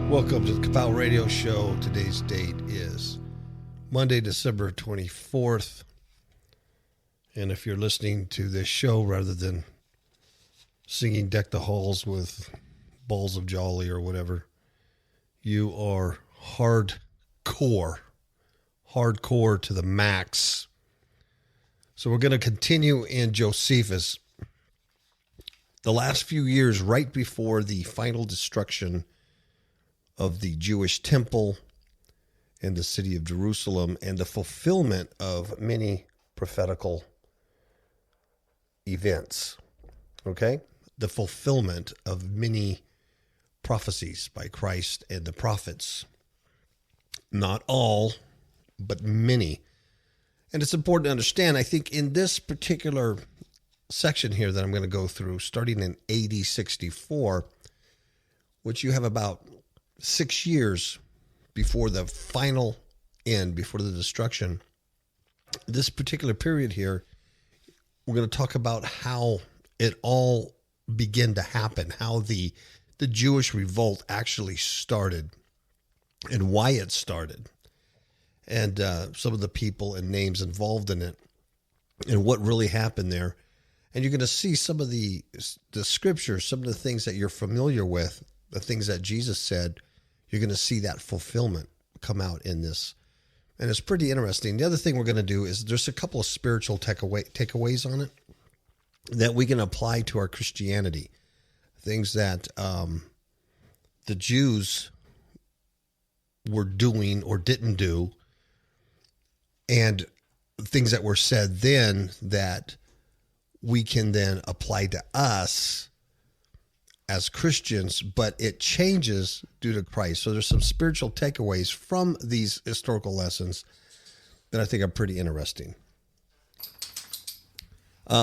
Welcome to the KAPOW Radio Show. Today's date is Monday, December 24th. And if you're listening to this show rather than singing Deck the Halls with Balls of Jolly or whatever, you are hardcore to the max. So we're going to continue in Josephus. The last few years, right before the final destruction of the Jewish temple and the city of Jerusalem, and the fulfillment of many prophetical events. Okay? The fulfillment of many prophecies by Christ and the prophets. Not all, but many. And it's important to understand, I think in this particular section here that I'm going to go through, starting in AD 64, which you have about 6 years before the final end, before the destruction, this particular period here, we're going to talk about how it all began to happen, how the Jewish revolt actually started and why it started, and some of the people and names involved in it and what really happened there. And you're going to see some of the scriptures, some of the things that you're familiar with, the things that Jesus said. You're going to see that fulfillment come out in this. And it's pretty interesting. The other thing we're going to do is there's a couple of spiritual takeaways on it that we can apply to our Christianity. Things that the Jews were doing or didn't do, and things that were said then that we can then apply to us as Christians, but it changes due to Christ. So there's some spiritual takeaways from these historical lessons that I think are pretty interesting.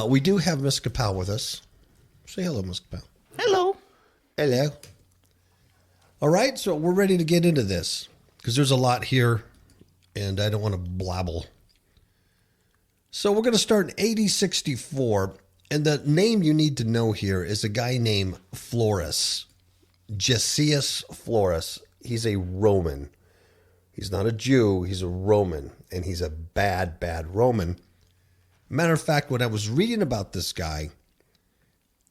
We do have Miss KAPOW with us. Say hello, Miss KAPOW. Hello. Hello. All right, so we're ready to get into this because there's a lot here, and I don't want to blabble. So we're going to start in AD 64. And the name you need to know here is a guy named Florus, Josephus Florus. He's a Roman. He's not a Jew. He's a Roman, and he's a bad Roman. Matter of fact, when I was reading about this guy,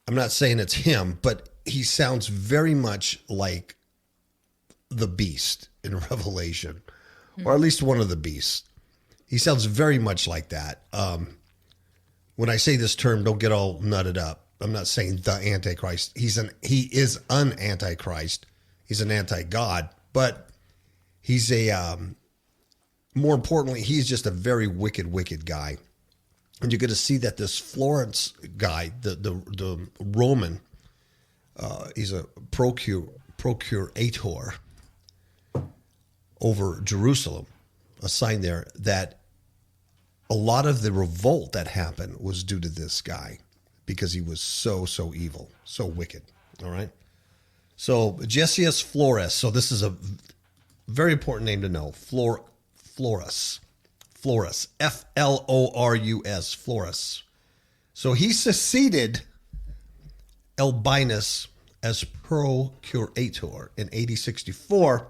I'm not saying it's him, but he sounds very much like the beast in Revelation, or at least one of the beasts. He sounds very much like that. When I say this term, don't get all nutted up. I'm not saying the Antichrist. He is an Antichrist. He's an anti-God, but he's more importantly, he's just a very wicked guy. And you're going to see that this Florence guy, the Roman, he's a procurator over Jerusalem, a sign there that a lot of the revolt that happened was due to this guy because he was so evil, so wicked. All right. So Josephus Florus. So this is a very important name to know. Florus, Florus, Florus. So he succeeded Albinus as procurator in AD 64.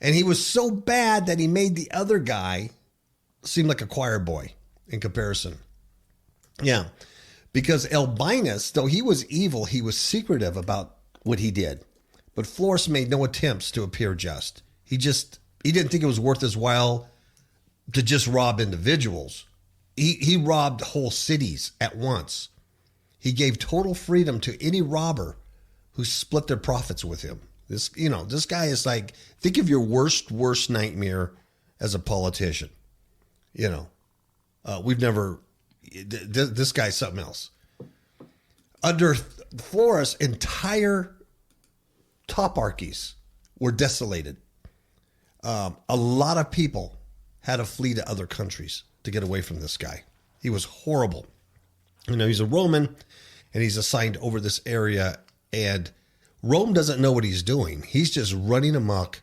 And he was so bad that he made the other guy seemed like a choir boy in comparison. Yeah, because Albinus, though he was evil, he was secretive about what he did. But Florus made no attempts to appear just. He didn't think it was worth his while to just rob individuals. He robbed whole cities at once. He gave total freedom to any robber who split their profits with him. This guy is like, think of your worst nightmare as a politician. This guy's something else. Under Florus, entire toparchies were desolated. A lot of people had to flee to other countries to get away from this guy. He was horrible. He's a Roman, and he's assigned over this area, and Rome doesn't know what he's doing. He's just running amok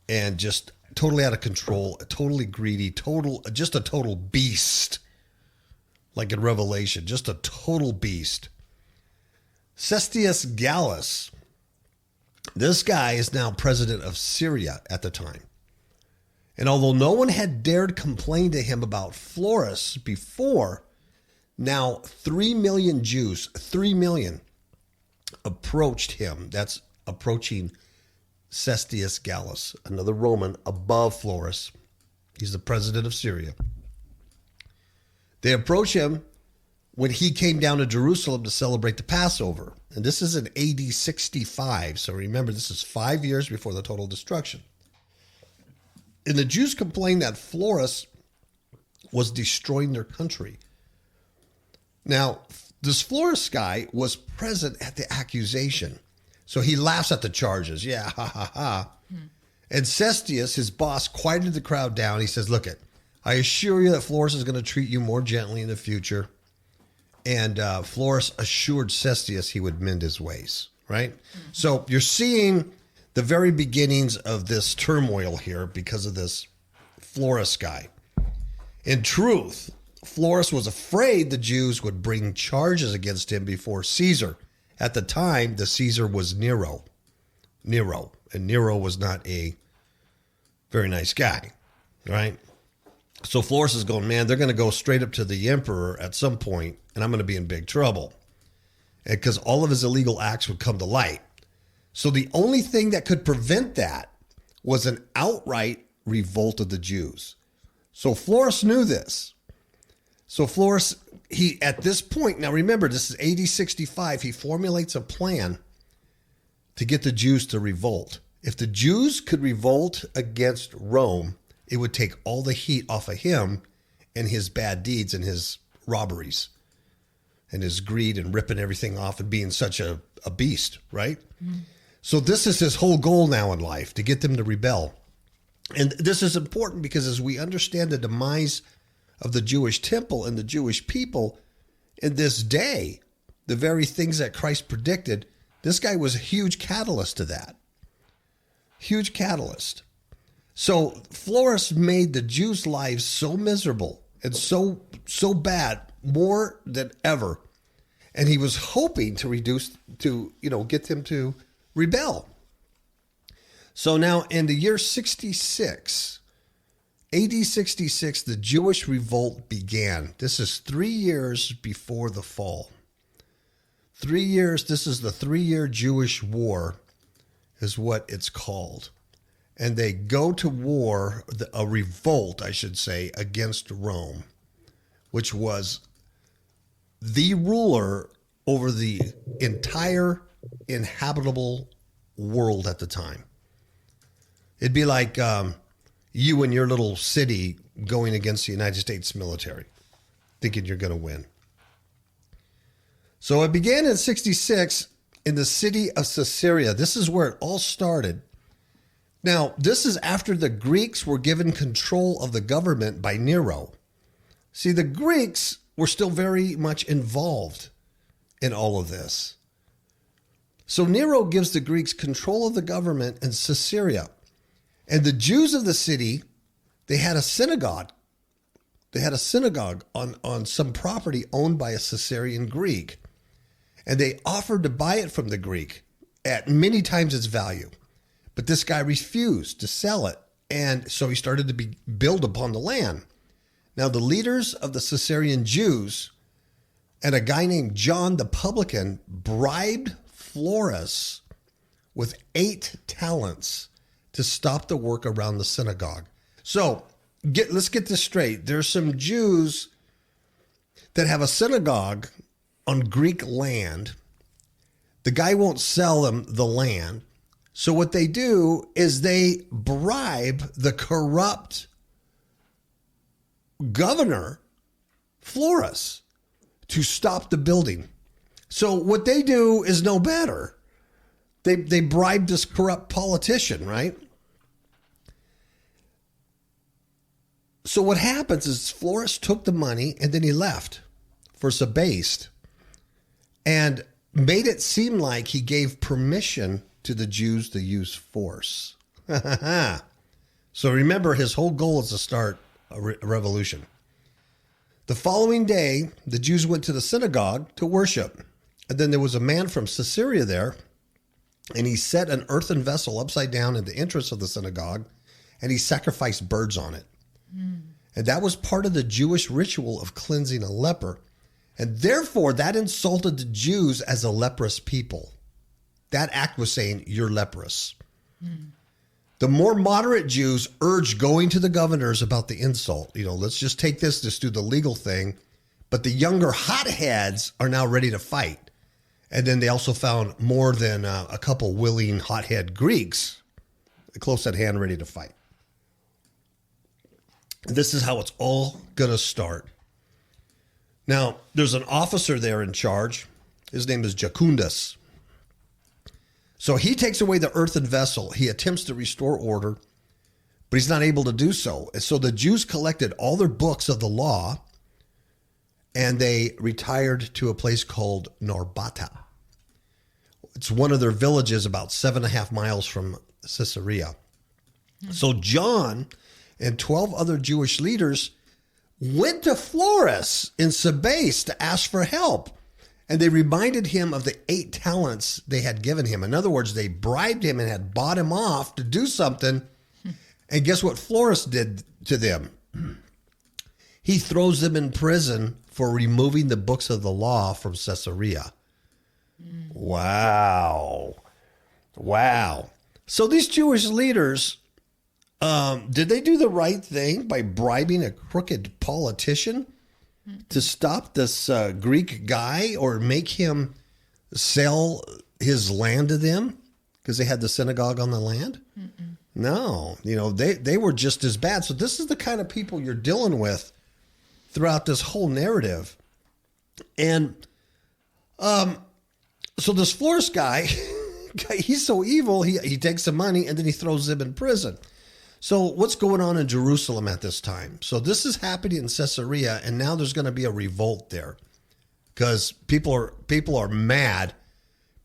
and just totally out of control, totally greedy, just a total beast. Like in Revelation, just a total beast. Cestius Gallus This guy is now president of Syria at the time. And although no one had dared complain to him about Florus before, now 3 million Jews, 3 million, approached him. That's approaching Cestius Gallus, another Roman above Florus. He's the president of Syria. They approach him when he came down to Jerusalem to celebrate the Passover. And this is in AD 65. So remember, this is 5 years before the total destruction. And the Jews complained that Florus was destroying their country. Now, this Florus guy was present at the accusation. So he laughs at the charges. Yeah, ha, ha, ha. And Cestius, his boss, quieted the crowd down. He says, look, I assure you that Florus is going to treat you more gently in the future. And Florus assured Cestius he would mend his ways, right? So you're seeing the very beginnings of this turmoil here because of this Florus guy. In truth, Florus was afraid the Jews would bring charges against him before Caesar. At the time, the Caesar was Nero. And Nero was not a very nice guy, right? So Florus is going, man, they're going to go straight up to the emperor at some point, and I'm going to be in big trouble. Because all of his illegal acts would come to light. So the only thing that could prevent that was an outright revolt of the Jews. So Florus knew this. So Florus, at this point, now remember, this is AD 65, he formulates a plan to get the Jews to revolt. If the Jews could revolt against Rome, it would take all the heat off of him and his bad deeds and his robberies and his greed and ripping everything off and being such a beast, right? Mm-hmm. So this is his whole goal now in life, to get them to rebel. And this is important because as we understand the demise of the Jewish temple and the Jewish people in this day, the very things that Christ predicted, this guy was a huge catalyst to that. Huge catalyst. So Florus made the Jews' lives so miserable and so bad, more than ever. And he was hoping to get them to rebel. So now in the year 66, AD 66, the Jewish revolt began. This is 3 years before the fall. 3 years, this is the 3-year Jewish war, is what it's called. And they go to war, a revolt, I should say, against Rome, which was the ruler over the entire inhabitable world at the time. It'd be like you and your little city going against the United States military, thinking you're going to win. So it began in 66 in the city of Caesarea. This is where it all started. Now, this is after the Greeks were given control of the government by Nero. See, the Greeks were still very much involved in all of this. So Nero gives the Greeks control of the government in Caesarea. And the Jews of the city, they had a synagogue. They had a synagogue on some property owned by a Caesarean Greek. And they offered to buy it from the Greek at many times its value. But this guy refused to sell it. And so he started to build upon the land. Now, the leaders of the Caesarean Jews and a guy named John the publican bribed Florus with 8 talents to stop the work around the synagogue. So let's get this straight. There's some Jews that have a synagogue on Greek land. The guy won't sell them the land. So what they do is they bribe the corrupt governor, Florus, to stop the building. So what they do is no better. They bribe this corrupt politician, right? So what happens is Florus took the money and then he left for Sebaste and made it seem like he gave permission to the Jews to use force. So remember, his whole goal is to start a revolution. The following day, the Jews went to the synagogue to worship. And then there was a man from Caesarea there And he set an earthen vessel upside down in the entrance of the synagogue, and he sacrificed birds on it. And that was part of the Jewish ritual of cleansing a leper. And therefore, that insulted the Jews as a leprous people. That act was saying, you're leprous. The more moderate Jews urged going to the governors about the insult. Let's just take this, just do the legal thing. But the younger hotheads are now ready to fight. And then they also found more than a couple willing hothead Greeks close at hand, ready to fight. This is how it's all going to start. Now, there's an officer there in charge. His name is Jacundus. So he takes away the earthen vessel. He attempts to restore order, but he's not able to do so. And so the Jews collected all their books of the law, and they retired to a place called Norbata. It's one of their villages about 7.5 miles from Caesarea. So John and 12 other Jewish leaders went to Florus in Sabbace to ask for help. And they reminded him of the 8 talents they had given him. In other words, they bribed him and had bought him off to do something. And guess what Florus did to them? He throws them in prison for removing the books of the law from Caesarea. Wow. So these Jewish leaders, did they do the right thing by bribing a crooked politician to stop this Greek guy or make him sell his land to them because they had the synagogue on the land? No, they were just as bad. So this is the kind of people you're dealing with throughout this whole narrative. And so this Florus guy, he's so evil, he takes the money and then he throws them in prison. So what's going on in Jerusalem at this time? So this is happening in Caesarea, and now there's going to be a revolt there because people are mad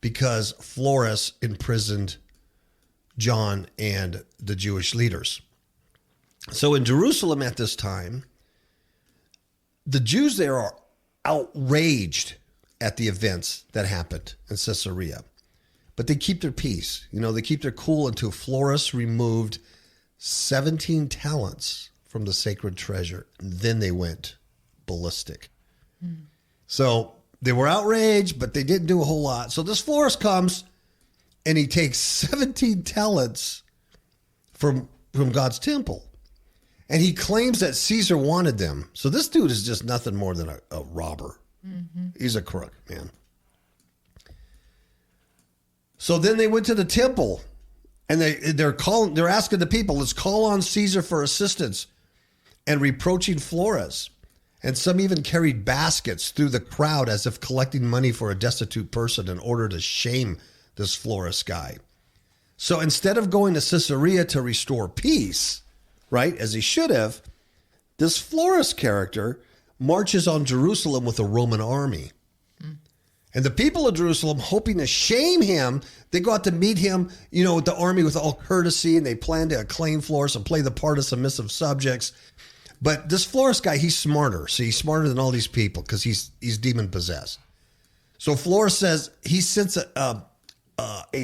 because Florus imprisoned John and the Jewish leaders. So in Jerusalem at this time, the Jews there are outraged at the events that happened in Caesarea, but they keep their peace. They keep their cool until Florus removed 17 talents from the sacred treasure. And then they went ballistic. So they were outraged, but they didn't do a whole lot. So this Florus comes and he takes 17 talents from God's temple. And he claims that Caesar wanted them. So this dude is just nothing more than a robber. He's a crook, man. So then they went to the temple. And they're asking the people, let's call on Caesar for assistance, and reproaching Florus. And some even carried baskets through the crowd as if collecting money for a destitute person in order to shame this Florus guy. So instead of going to Caesarea to restore peace, right, as he should have, this Florus character marches on Jerusalem with a Roman army. And the people of Jerusalem, hoping to shame him, they go out to meet him, with the army with all courtesy, and they plan to acclaim Florus and play the part of submissive subjects. But this Florus guy, he's smarter. See, he's smarter than all these people because he's demon-possessed. So Florus says he sends a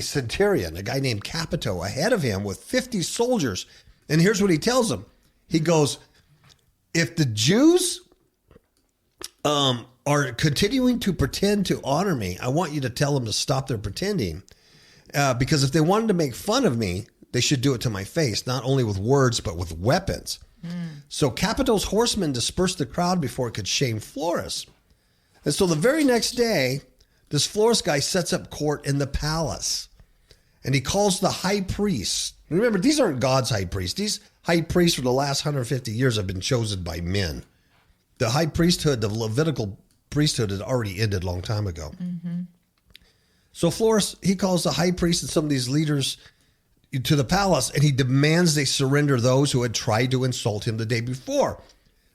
centurion, a guy named KAPOW, ahead of him with 50 soldiers. And here's what he tells them. He goes, if the Jews are continuing to pretend to honor me, I want you to tell them to stop their pretending. Because if they wanted to make fun of me, they should do it to my face, not only with words, but with weapons. So KAPOW's horsemen dispersed the crowd before it could shame Florus. And so the very next day, this Florus guy sets up court in the palace. And he calls the high priest. Remember, these aren't God's high priests. These high priests for the last 150 years have been chosen by men. The high priesthood, the Levitical priesthood, had already ended a long time ago. So Florus, he calls the high priest and some of these leaders to the palace, and he demands they surrender those who had tried to insult him the day before.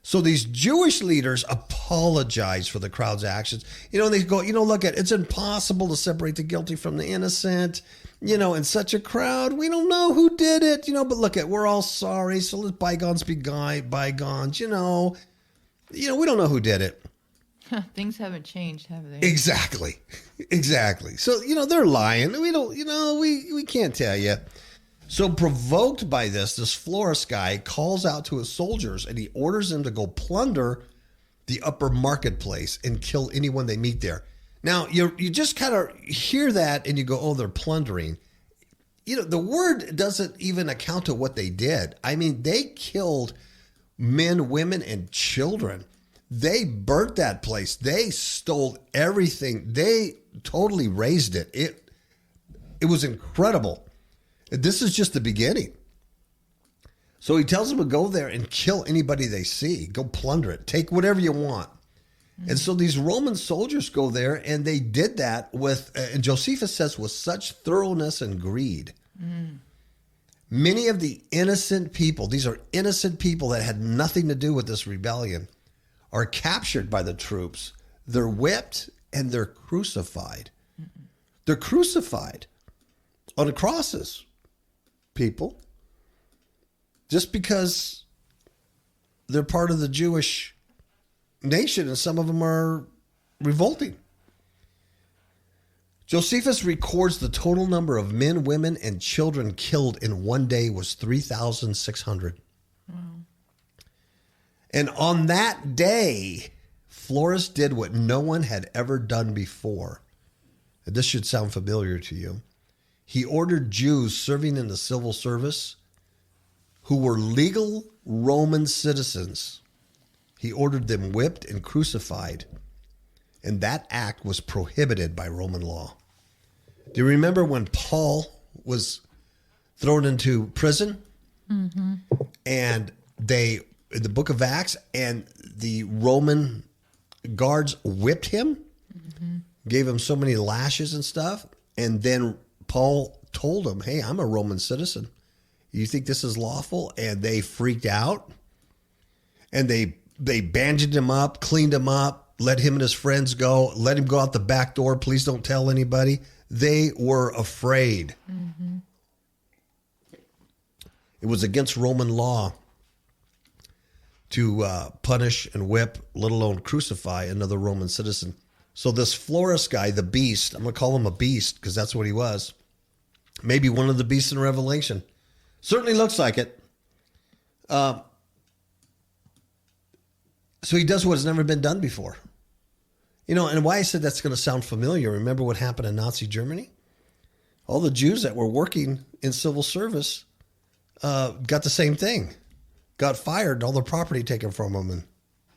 So these Jewish leaders apologize for the crowd's actions. They go, look, it's impossible to separate the guilty from the innocent. In such a crowd, we don't know who did it, but look, we're all sorry. So let bygones be bygones, we don't know who did it. Things haven't changed, have they? Exactly. So, they're lying. We don't, we can't tell you. So provoked by this florist guy calls out to his soldiers and he orders them to go plunder the upper marketplace and kill anyone they meet there. Now, you just kind of hear that and you go, oh, they're plundering. The word doesn't even account to what they did. I mean, they killed men, women, and children. They burnt that place. They stole everything. They totally razed it. It was incredible. This is just the beginning. So he tells them to go there and kill anybody they see. Go plunder it. Take whatever you want. And so these Roman soldiers go there, and they did that with, and Josephus says, with such thoroughness and greed. Many of the innocent people, these are innocent people that had nothing to do with this rebellion, are captured by the troops. They're whipped and they're crucified. They're crucified on the crosses, people, just because they're part of the Jewish nation, and some of them are revolting. Josephus records the total number of men, women, and children killed in one day was 3,600. Wow. And on that day, Florus did what no one had ever done before. And this should sound familiar to you. He ordered Jews serving in the civil service who were legal Roman citizens. He ordered them whipped and crucified. And that act was prohibited by Roman law. Do you remember when Paul was thrown into prison? Mm-hmm. And in the book of Acts, and the Roman guards whipped him, gave him so many lashes and stuff. And then Paul told him, hey, I'm a Roman citizen. You think this is lawful? And they freaked out. And they bandaged him up, cleaned him up, let him and his friends go, let him go out the back door. Please don't tell anybody. They were afraid. Mm-hmm. It was against Roman law to punish and whip, let alone crucify another Roman citizen. So this Florus guy, the beast, I'm going to call him a beast because that's what he was. Maybe one of the beasts in Revelation. Certainly looks like it. So he does what has never been done before. And why I said that's going to sound familiar, remember what happened in Nazi Germany? All the Jews that were working in civil service got the same thing. Got fired and all their property taken from them and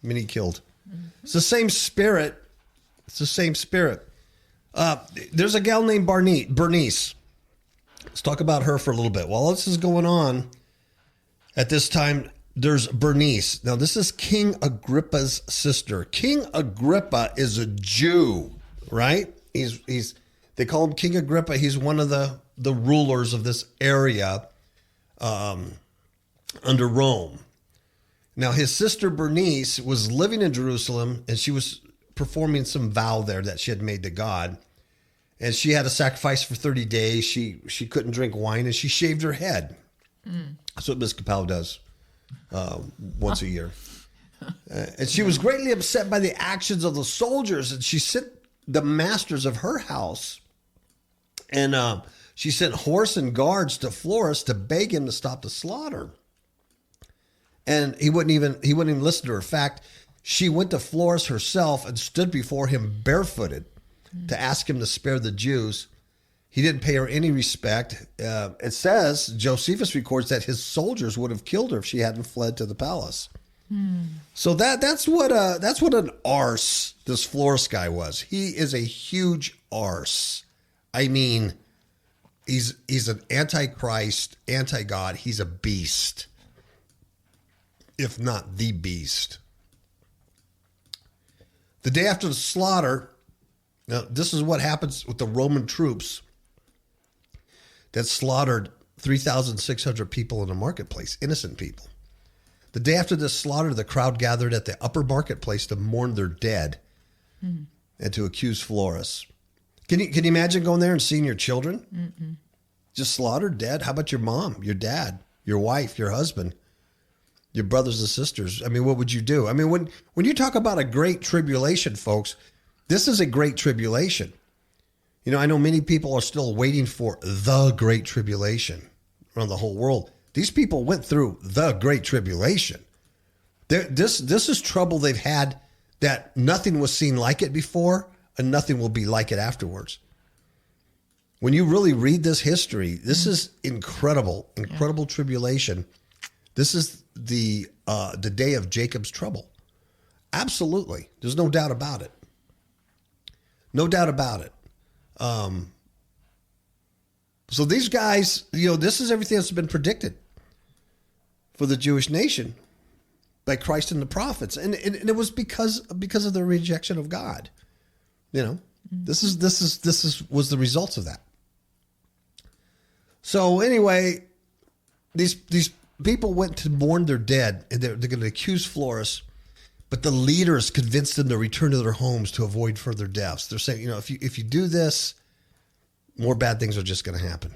many killed. Mm-hmm. It's the same spirit. There's a gal named Bernice. Let's talk about her for a little bit. While this is going on, at this time, there's Bernice. Now, this is King Agrippa's sister. King Agrippa is a Jew, right? They call him King Agrippa. He's one of the rulers of this area under Rome. Now, his sister Bernice was living in Jerusalem, and she was performing some vow there that she had made to God. And she had a sacrifice for 30 days. She couldn't drink wine, and she shaved her head. That's what Miss KAPOW does once a year. And she was greatly upset by the actions of the soldiers, and she sent the masters of her house, and she sent horse and guards to Florus to beg him to stop the slaughter. And he wouldn't even listen to her. In fact, she went to Florus herself and stood before him barefooted to ask him to spare the Jews. He didn't pay her any respect. It says, Josephus records that his soldiers would have killed her if she hadn't fled to the palace. So that's what an arse this Florus guy was. He is a huge arse. I mean, he's an antichrist, anti-God. He's a beast, if not the beast. The day after the slaughter, now this is what happens with the Roman troops that slaughtered 3,600 people in the marketplace, innocent people. The day after this slaughter, the crowd gathered at the upper marketplace to mourn their dead and to accuse Florus. Can you imagine going there and seeing your children just slaughtered, dead? How about your mom, your dad, your wife, your husband? your brothers and sisters. I mean, what would you do? I mean, when you talk about a great tribulation, folks, this is a great tribulation. You know, I know many people are still waiting for the Great Tribulation around the whole world. These people went through the Great Tribulation. This is trouble they've had that nothing was seen like it before and nothing will be like it afterwards. When you really read this history, this is incredible tribulation. This is the day of Jacob's trouble. Absolutely. There's no doubt about it. No doubt about it. So these guys, you know, this is everything that's been predicted for the Jewish nation by Christ and the prophets. And it was because of their rejection of God. You know, this was the results of that. So anyway, these people went to mourn their dead, and they're going to accuse Florus, but the leaders convinced them to return to their homes to avoid further deaths. They're saying, you know, if you do this, more bad things are just going to happen,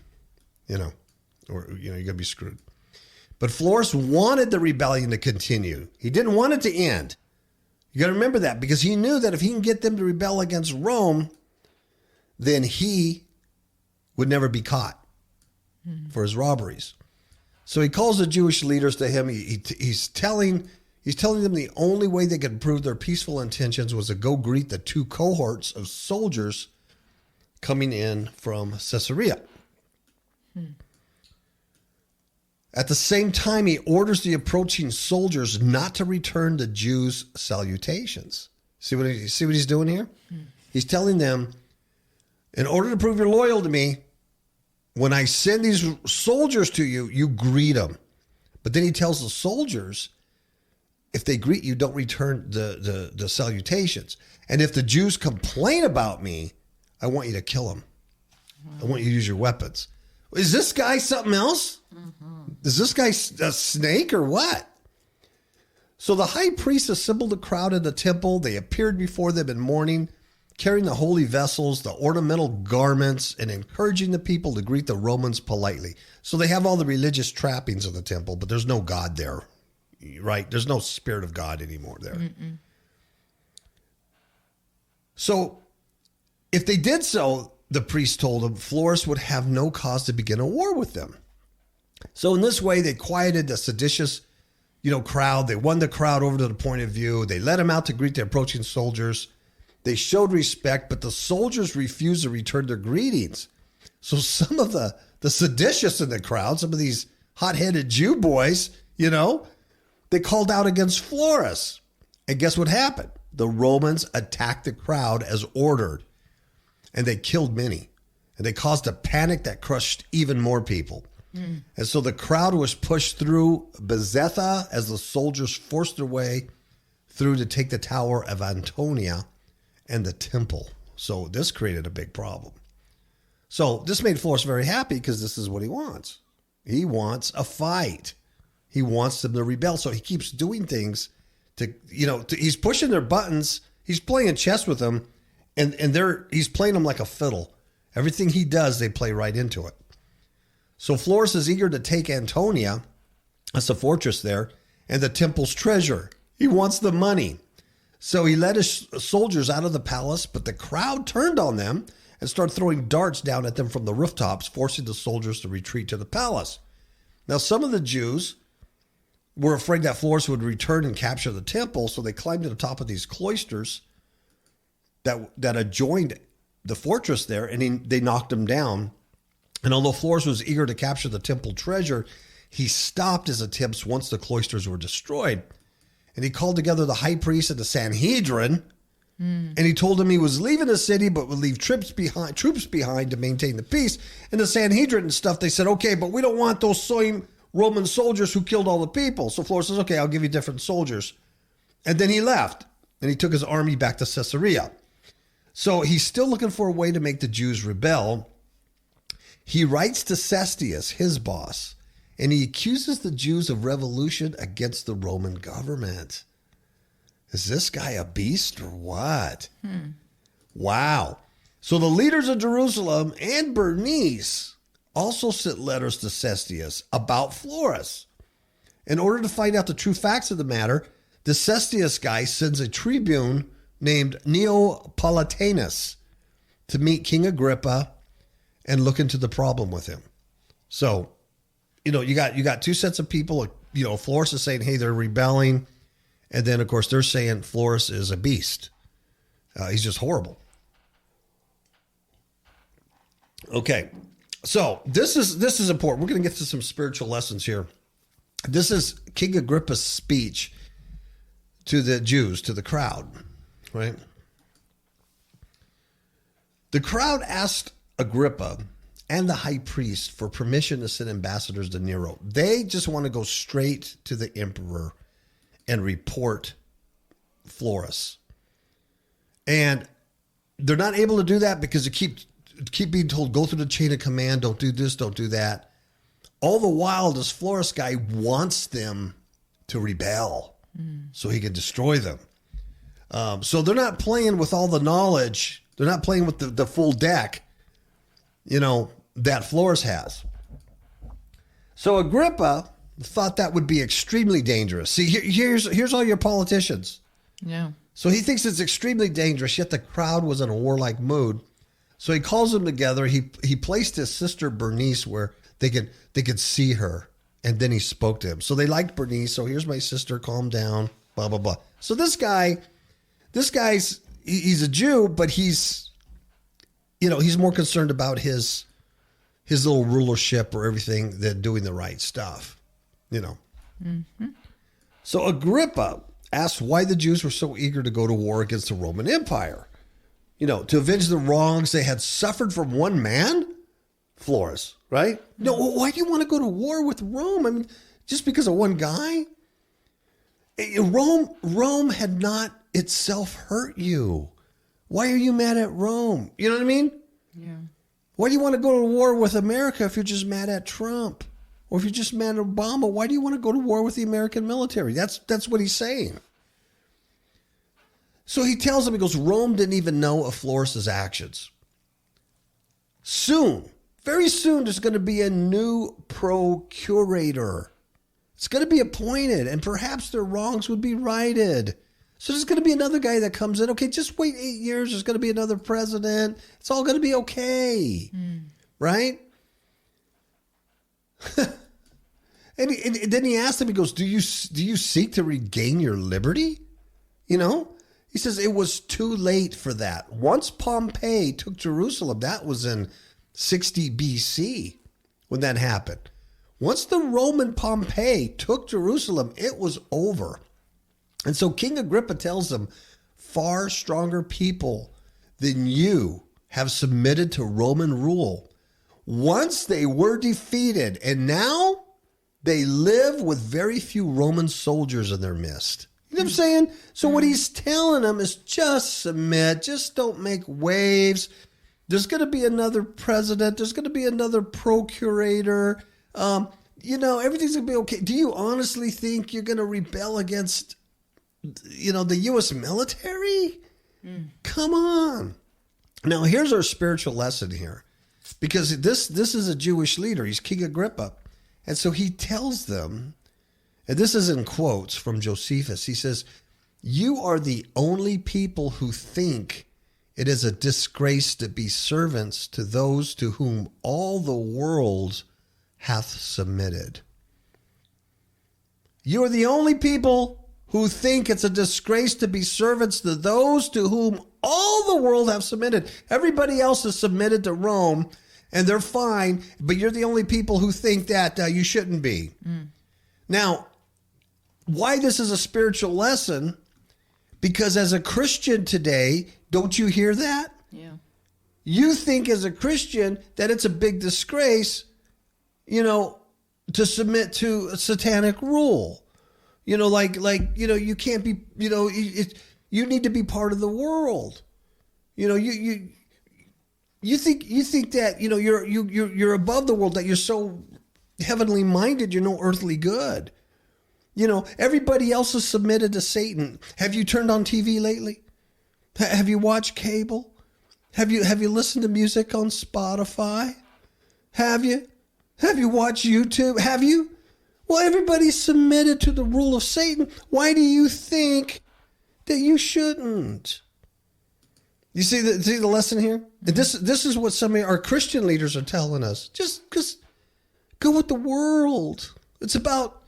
you know, or, you know, you're going to be screwed. But Florus wanted the rebellion to continue. He didn't want it to end. You got to remember that, because he knew that if he can get them to rebel against Rome, then he would never be caught for his robberies. So he calls the Jewish leaders to him. He's telling them the only way they could prove their peaceful intentions was to go greet the two cohorts of soldiers coming in from Caesarea. At the same time, he orders the approaching soldiers not to return the Jews' salutations. See what he's doing here? He's telling them, in order to prove you're loyal to me, when I send these soldiers to you, you greet them. But then he tells the soldiers, if they greet you, don't return the salutations. And if the Jews complain about me, I want you to kill them. I want you to use your weapons. Is this guy something else? Is this guy a snake or what? So the high priest assembled the crowd in the temple. They appeared before them in mourning, carrying the holy vessels, the ornamental garments, and encouraging the people to greet the Romans politely. So they have all the religious trappings of the temple, but there's no God there, right? There's no spirit of God anymore there. So if they did so, the priest told them, Florus would have no cause to begin a war with them. So in this way, they quieted the seditious, crowd. They won the crowd over to the point of view. They let him out to greet the approaching soldiers. They showed respect, but the soldiers refused to return their greetings. So some of the seditious in the crowd, some of these hot-headed Jew boys, they called out against Florus. And guess what happened? The Romans attacked the crowd as ordered, and they killed many. And they caused a panic that crushed even more people. And so the crowd was pushed through Bezetha as the soldiers forced their way through to take the Tower of Antonia and the temple. So this created a big problem. So this made Florus very happy because this is what he wants. He wants a fight. He wants them to rebel. So he keeps doing things he's pushing their buttons. He's playing chess with them, and he's playing them like a fiddle. Everything he does, they play right into it. So Florus is eager to take Antonia, that's the fortress there, and the temple's treasure. He wants the money. So he led his soldiers out of the palace, but the crowd turned on them and started throwing darts down at them from the rooftops, forcing the soldiers to retreat to the palace. Now, some of the Jews were afraid that Florus would return and capture the temple, so they climbed to the top of these cloisters that adjoined the fortress there, and they knocked him down. And although Florus was eager to capture the temple treasure, he stopped his attempts once the cloisters were destroyed. And he called together the high priest and the Sanhedrin, and he told them he was leaving the city, but would leave troops behind to maintain the peace. And the Sanhedrin and stuff, they said, okay, but we don't want those same Roman soldiers who killed all the people. So Florus says, okay, I'll give you different soldiers. And then he left, and he took his army back to Caesarea. So he's still looking for a way to make the Jews rebel. He writes to Cestius, his boss, and he accuses the Jews of revolution against the Roman government. Is this guy a beast or what? Wow. So the leaders of Jerusalem and Bernice also sent letters to Cestius about Florus. In order to find out the true facts of the matter, the Cestius guy sends a tribune named Neopolitanus to meet King Agrippa and look into the problem with him. So, you got two sets of people. Florus is saying, hey, they're rebelling. And then, of course, they're saying Florus is a beast. He's just horrible. Okay, so this is important. We're going to get to some spiritual lessons here. This is King Agrippa's speech to the Jews, to the crowd, right? The crowd asked Agrippa and the high priest for permission to send ambassadors to Nero. They just want to go straight to the emperor and report Florus. And they're not able to do that because they keep being told, go through the chain of command, don't do this, don't do that. All the while, this Florus guy wants them to rebel so he can destroy them. So they're not playing with all the knowledge. They're not playing with the full deck, that Florus has. So Agrippa thought that would be extremely dangerous. See, here's all your politicians. Yeah. So he thinks it's extremely dangerous, yet the crowd was in a warlike mood. So he calls them together. He placed his sister Bernice where they could see her, and then he spoke to him. So they liked Bernice. So here's my sister, calm down, blah blah blah. So this guy's a Jew, but he's more concerned about his little rulership or everything than doing the right stuff, Mm-hmm. So Agrippa asked why the Jews were so eager to go to war against the Roman Empire. To avenge the wrongs they had suffered from one man, Florus, right? No, why do you want to go to war with Rome? I mean, just because of one guy? Rome had not itself hurt you. Why are you mad at Rome? You know what I mean? Yeah. Why do you want to go to war with America if you're just mad at Trump? Or if you're just mad at Obama, why do you want to go to war with the American military? That's what he's saying. So he tells them, he goes, Rome didn't even know of Florus's actions. Soon, very soon, there's going to be a new procurator. It's going to be appointed, and perhaps their wrongs would be righted. So there's going to be another guy that comes in. Okay, just wait 8 years. There's going to be another president. It's all going to be okay. Right? and then he asked him, he goes, do you seek to regain your liberty? He says it was too late for that. Once Pompey took Jerusalem, that was in 60 BC when that happened. Once the Roman Pompey took Jerusalem, it was over. And so King Agrippa tells them, far stronger people than you have submitted to Roman rule. Once they were defeated, and now they live with very few Roman soldiers in their midst. You know what I'm saying? So what he's telling them is just submit, just don't make waves. There's going to be another president. There's going to be another procurator. Everything's going to be okay. Do you honestly think you're going to rebel against, the U.S. military? Come on. Now, here's our spiritual lesson here. Because this is a Jewish leader. He's King Agrippa. And so he tells them, and this is in quotes from Josephus. He says, you are the only people who think it is a disgrace to be servants to those to whom all the world hath submitted. You are the only people who think it's a disgrace to be servants to those to whom all the world have submitted. Everybody else is submitted to Rome, and they're fine, but you're the only people who think that you shouldn't be. Now, why this is a spiritual lesson? Because as a Christian today, don't you hear that? Yeah. You think as a Christian that it's a big disgrace, to submit to a satanic rule. You can't be, you need to be part of the world. You think that, you're above the world, that you're so heavenly minded, you're no earthly good. Everybody else is submitted to Satan. Have you turned on TV lately? Have you watched cable? Have you listened to music on Spotify? Have you watched YouTube? Have you? Well, everybody's submitted to the rule of Satan. Why do you think that you shouldn't? You see the lesson here? And this is what some of our Christian leaders are telling us. Just go with the world. It's about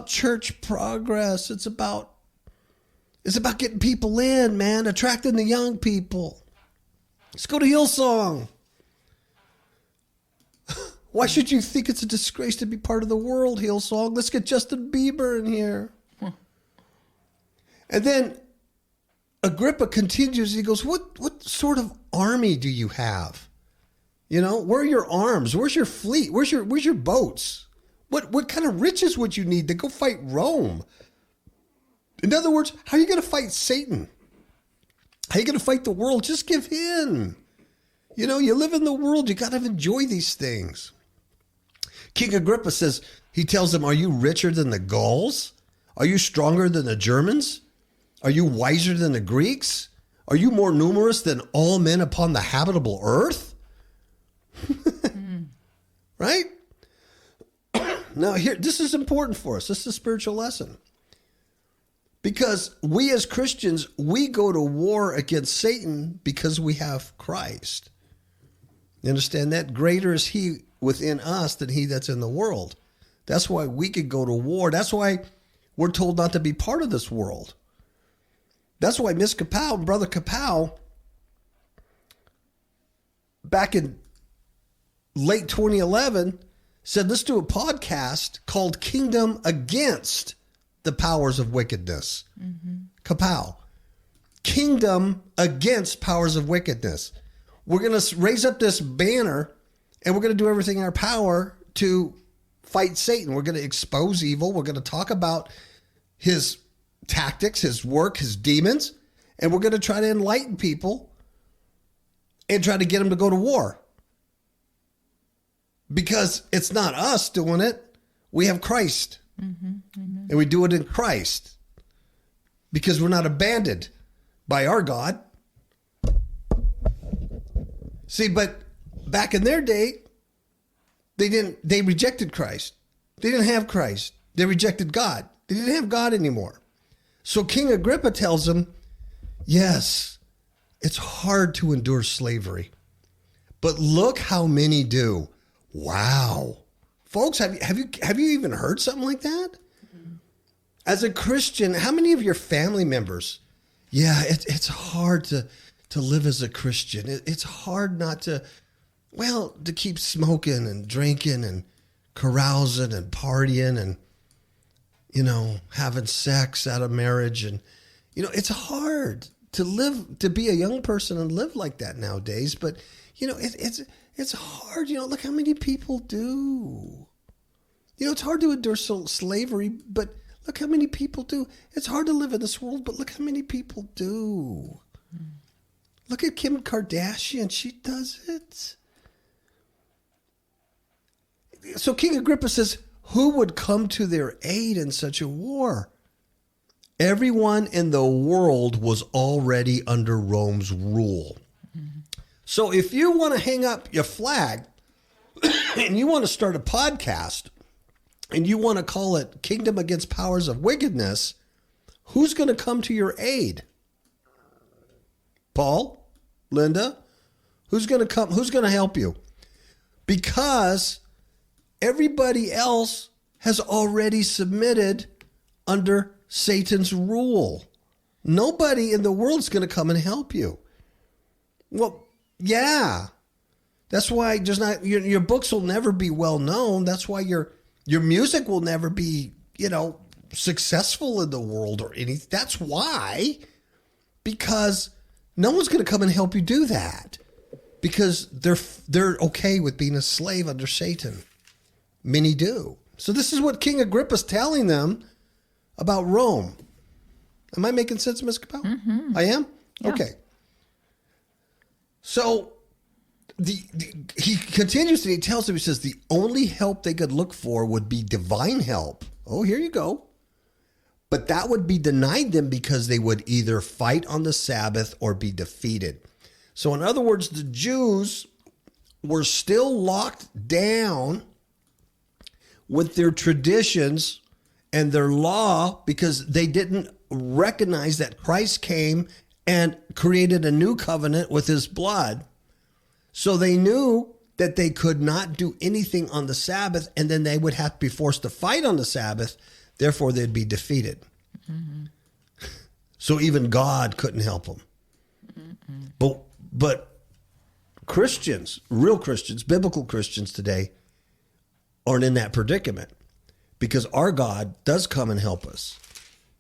church progress. It's about getting people in, man, attracting the young people. Let's go to Hillsong. Why should you think it's a disgrace to be part of the world, Hillsong? Let's get Justin Bieber in here. And then Agrippa continues. He goes, what sort of army do you have? You know, where are your arms? Where's your fleet? Where's your boats? What kind of riches would you need to go fight Rome? In other words, how are you going to fight Satan? How are you going to fight the world? Just give in. You know, you live in the world. You got to enjoy these things. King Agrippa says, he tells them, are you richer than the Gauls? Are you stronger than the Germans? Are you wiser than the Greeks? Are you more numerous than all men upon the habitable earth? Right? Now here, this is important for us. This is a spiritual lesson. Because we as Christians, we go to war against Satan because we have Christ. You understand that? Greater is he within us than he that's in the world. That's why we could go to war. That's why we're told not to be part of this world. That's why Miss KAPOW and Brother KAPOW, back in late 2011, said, let's do a podcast called Kingdom Against the Powers of Wickedness. KAPOW. Kingdom Against Powers of Wickedness. We're going to raise up this banner and we're going to do everything in our power to fight Satan. We're going to expose evil. We're going to talk about his tactics, his work, his demons, and we're going to try to enlighten people and try to get them to go to war. Because it's not us doing it. We have Christ. And we do it in Christ. Because we're not abandoned by our God. See, but back in their day, they rejected Christ. They didn't have Christ. They rejected God. They didn't have God anymore. So King Agrippa tells them, yes, it's hard to endure slavery, but look how many do. Wow. Folks, have you even heard something like that? As a Christian, how many of your family members, it's hard to live as a Christian. It's hard not to keep smoking and drinking and carousing and partying and, having sex out of marriage. And, it's hard to be a young person and live like that nowadays. But, it's hard. Look how many people do. It's hard to endure slavery, but look how many people do. It's hard to live in this world, but look how many people do. Look at Kim Kardashian. She does it. So King Agrippa says, who would come to their aid in such a war? Everyone in the world was already under Rome's rule. So if you want to hang up your flag and you want to start a podcast and you want to call it Kingdom Against Powers of Wickedness, who's going to come to your aid? Paul? Linda? Who's going to come? Who's going to help you? Because everybody else has already submitted under Satan's rule. Nobody in the world is going to come and help you. Well, yeah. That's why your books will never be well known. That's why your music will never be, successful in the world or anything. That's why. Because no one's going to come and help you do that. Because they're okay with being a slave under Satan. Many do. So this is what King Agrippa's telling them about Rome. Am I making sense, Ms. KAPOW? I am? Yeah. Okay. So he continues and he tells them, he says, the only help they could look for would be divine help. Oh, here you go. But that would be denied them because they would either fight on the Sabbath or be defeated. So in other words, the Jews were still locked down with their traditions and their law because they didn't recognize that Christ came and created a new covenant with his blood. So they knew that they could not do anything on the Sabbath, and then they would have to be forced to fight on the Sabbath. Therefore, they'd be defeated. Mm-hmm. So even God couldn't help them. Mm-hmm. But Christians, real Christians, biblical Christians today aren't in that predicament because our God does come and help us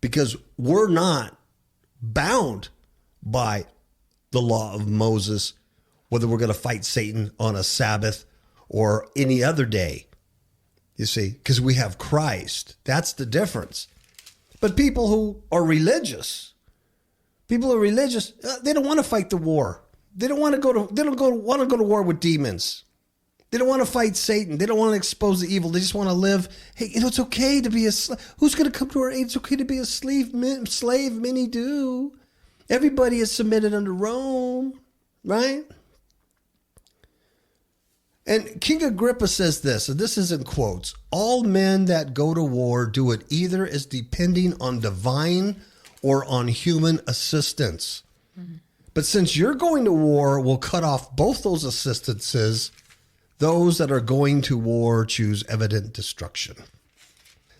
because we're not bound by the law of Moses, whether we're going to fight Satan on a Sabbath or any other day, you see, because we have Christ. That's the difference. But people who are religious, they don't want to fight the war. They don't want to go to war with demons. They don't want to fight Satan. They don't want to expose the evil. They just want to live. Hey, it's okay to be a slave. Who's going to come to our aid? It's okay to be a slave. Many do. Everybody is submitted under Rome, right? And King Agrippa says this, and this is in quotes, all men that go to war do it either as depending on divine or on human assistance. Mm-hmm. But since you're going to war will cut off both those assistances, those that are going to war choose evident destruction.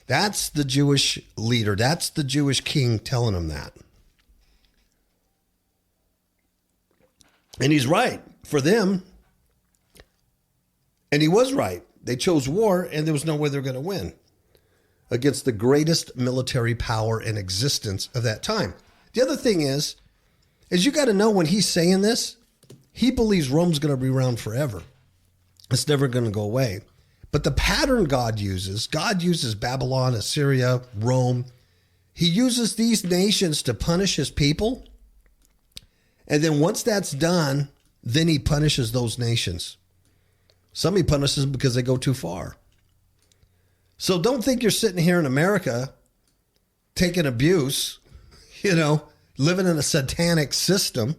That's the Jewish leader. That's the Jewish king telling them that. And he's right for them. And he was right. They chose war, and there was no way they're going to win against the greatest military power in existence of that time. The other thing is you got to know when he's saying this, he believes Rome's going to be around forever. It's never going to go away. But the pattern God uses Babylon, Assyria, Rome. He uses these nations to punish his people. And then once that's done, then he punishes those nations. Some he punishes because they go too far. So don't think you're sitting here in America taking abuse, living in a satanic system,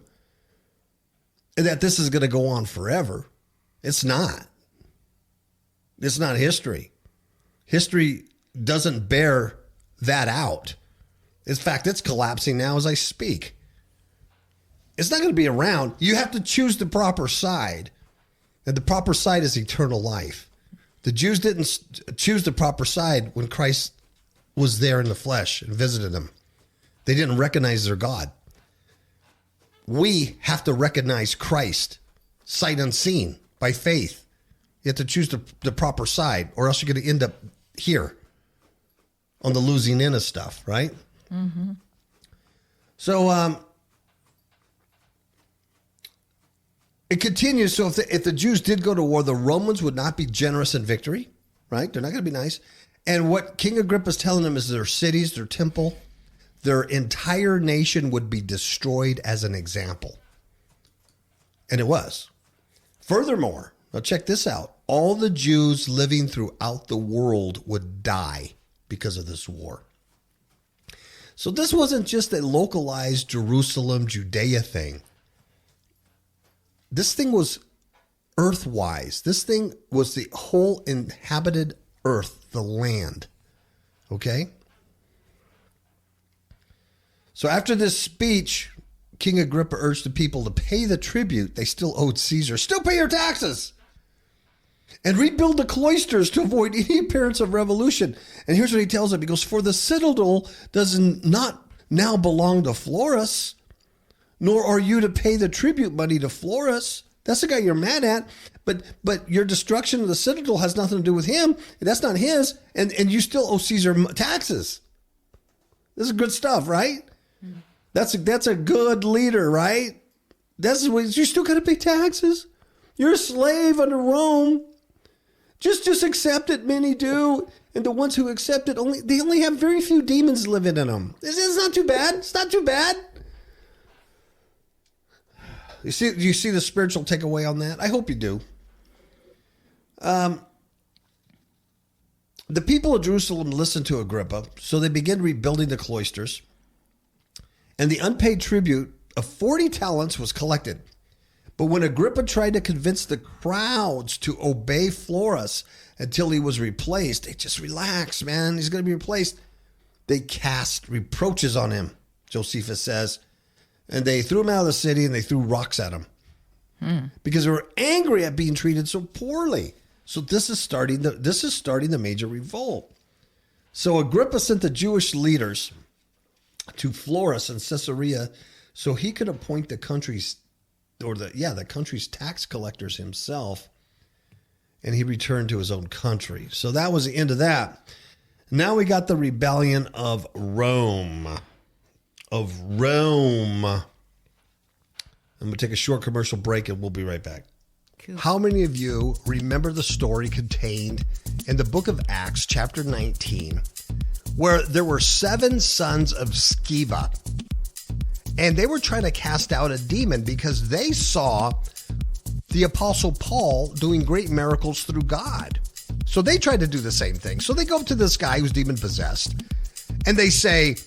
and that this is going to go on forever. It's not. It's not history. History doesn't bear that out. In fact, it's collapsing now as I speak. It's not going to be around. You have to choose the proper side. And the proper side is eternal life. The Jews didn't choose the proper side when Christ was there in the flesh and visited them. They didn't recognize their God. We have to recognize Christ, sight unseen, by faith. You have to choose the proper side, or else you're going to end up here on the losing end of stuff, right? Mm-hmm. So, it continues. So if the Jews did go to war, the Romans would not be generous in victory, right? They're not going to be nice. And what King Agrippa is telling them is their cities, their temple, their entire nation would be destroyed as an example. And it was. Furthermore, now check this out. All the Jews living throughout the world would die because of this war. So this wasn't just a localized Jerusalem, Judea thing. This thing was earth-wise. This thing was the whole inhabited earth, the land. Okay? So after this speech, King Agrippa urged the people to pay the tribute they still owed Caesar. Still pay your taxes! And rebuild the cloisters to avoid any appearance of revolution. And here's what he tells them. He goes, for the citadel does not now belong to Florus, nor are you to pay the tribute money to Florus. That's the guy you're mad at. But your destruction of the citadel has nothing to do with him. That's not his. And you still owe Caesar taxes. This is good stuff, right? That's a good leader, right? You still got to pay taxes. You're a slave under Rome. Just accept it. Many do. And the ones who accept it, they only have very few demons living in them. It's not too bad. It's not too bad. You see the spiritual takeaway on that? I hope you do. The people of Jerusalem listened to Agrippa, so they began rebuilding the cloisters, and the unpaid tribute of 40 talents was collected. But when Agrippa tried to convince the crowds to obey Florus until he was replaced, they just relax, man. He's going to be replaced. They cast reproaches on him, Josephus says, and they threw him out of the city and they threw rocks at him because they were angry at being treated so poorly. So this is starting the major revolt. So Agrippa sent the Jewish leaders to Florus and Caesarea so he could appoint the country's tax collectors himself, and he returned to his own country. So that was the end of that. Now we got the rebellion of Rome. I'm going to take a short commercial break and we'll be right back. Cool. How many of you remember the story contained in the book of Acts, chapter 19, where there were 7 sons of Sceva, and they were trying to cast out a demon because they saw the Apostle Paul doing great miracles through God. So they tried to do the same thing. So they go up to this guy who's demon-possessed, and they say,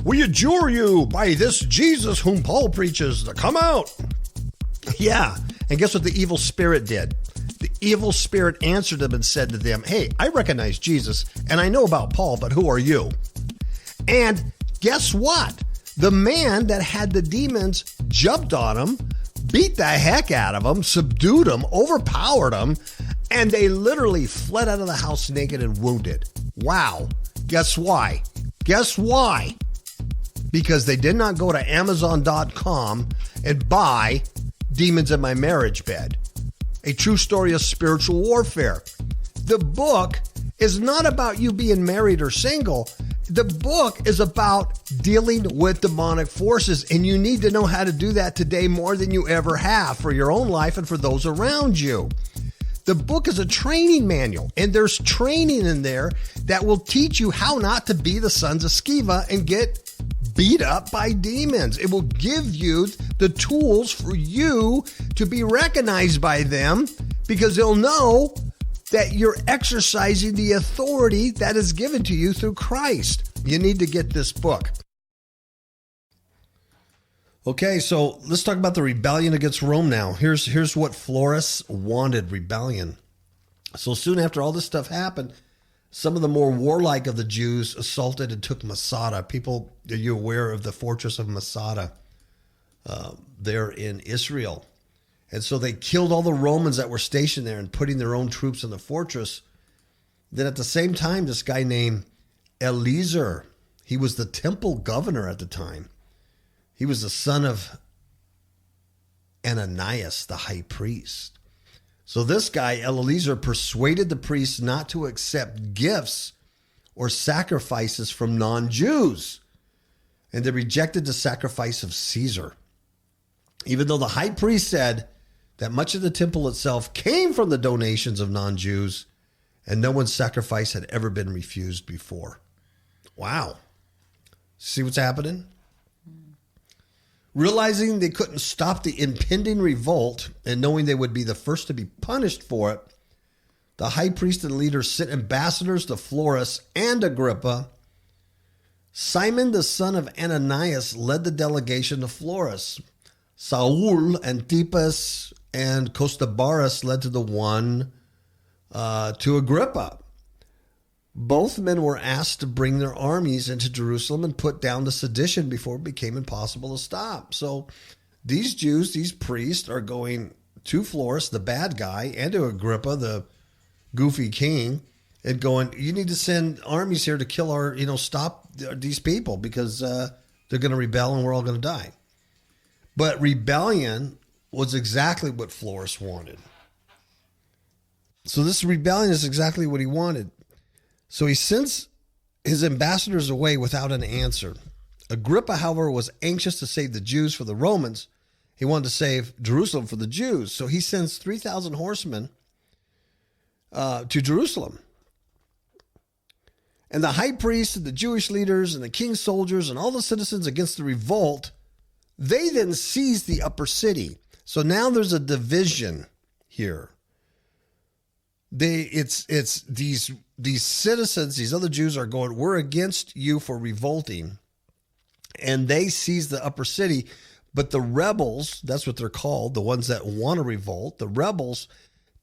"We adjure you by this Jesus whom Paul preaches to come out." Yeah. And guess what the evil spirit did? The evil spirit answered them and said to them, "Hey, I recognize Jesus and I know about Paul, but who are you?" And guess what? The man that had the demons jumped on him, beat the heck out of him, subdued him, overpowered him, and they literally fled out of the house naked and wounded. Wow. Guess why? Guess why? Because they did not go to Amazon.com and buy Demons in My Marriage Bed, a true story of spiritual warfare. The book is not about you being married or single. The book is about dealing with demonic forces, and you need to know how to do that today more than you ever have for your own life and for those around you. The book is a training manual, and there's training in there that will teach you how not to be the sons of Sceva and get beat up by demons. It will give you the tools for you to be recognized by them, because they'll know that you're exercising the authority that is given to you through Christ. You need to get this book. Okay, so let's talk about the rebellion against Rome now. Here's what Florus wanted: rebellion. So soon after all this stuff happened, some of the more warlike of the Jews assaulted and took Masada. People, are you aware of the fortress of Masada there in Israel? And so they killed all the Romans that were stationed there and putting their own troops in the fortress. Then at the same time, this guy named Eleazar, he was the temple governor at the time. He was the son of Ananias, the high priest. So this guy, Eleazar, persuaded the priests not to accept gifts or sacrifices from non-Jews. And they rejected the sacrifice of Caesar. Even though the high priest said that much of the temple itself came from the donations of non-Jews, and no one's sacrifice had ever been refused before. Wow. See what's happening? Realizing they couldn't stop the impending revolt and knowing they would be the first to be punished for it, the high priest and leaders sent ambassadors to Florus and Agrippa. Simon, the son of Ananias, led the delegation to Florus. Saul, Antipas, and Costobarus led to the one to Agrippa. Both men were asked to bring their armies into Jerusalem and put down the sedition before it became impossible to stop. So these Jews, these priests, are going to Florus, the bad guy, and to Agrippa, the goofy king, and going, "You need to send armies here to kill our, stop these people because they're going to rebel and we're all going to die." But rebellion was exactly what Florus wanted. So this rebellion is exactly what he wanted. So he sends his ambassadors away without an answer. Agrippa, however, was anxious to save the Jews for the Romans. He wanted to save Jerusalem for the Jews. So he sends 3,000 horsemen to Jerusalem. And the high priests and the Jewish leaders and the king's soldiers and all the citizens against the revolt, they then seize the upper city. So now there's a division here. It's these citizens, these other Jews are going, "We're against you for revolting." And they seize the upper city. But the rebels, that's what they're called, the ones that want to revolt, the rebels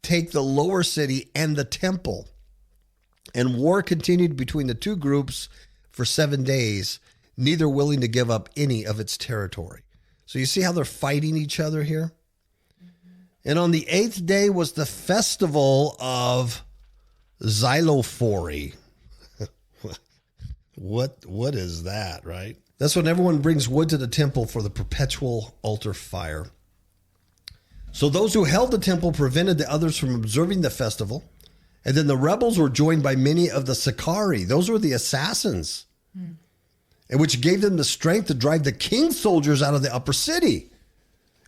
take the lower city and the temple. And war continued between the two groups for 7 days, neither willing to give up any of its territory. So you see how they're fighting each other here? And on the 8th day was the festival of Xylophory. What is that, right? That's when everyone brings wood to the temple for the perpetual altar fire. So those who held the temple prevented the others from observing the festival. And then the rebels were joined by many of the Sicarii. Those were the assassins. And which gave them the strength to drive the king's soldiers out of the upper city.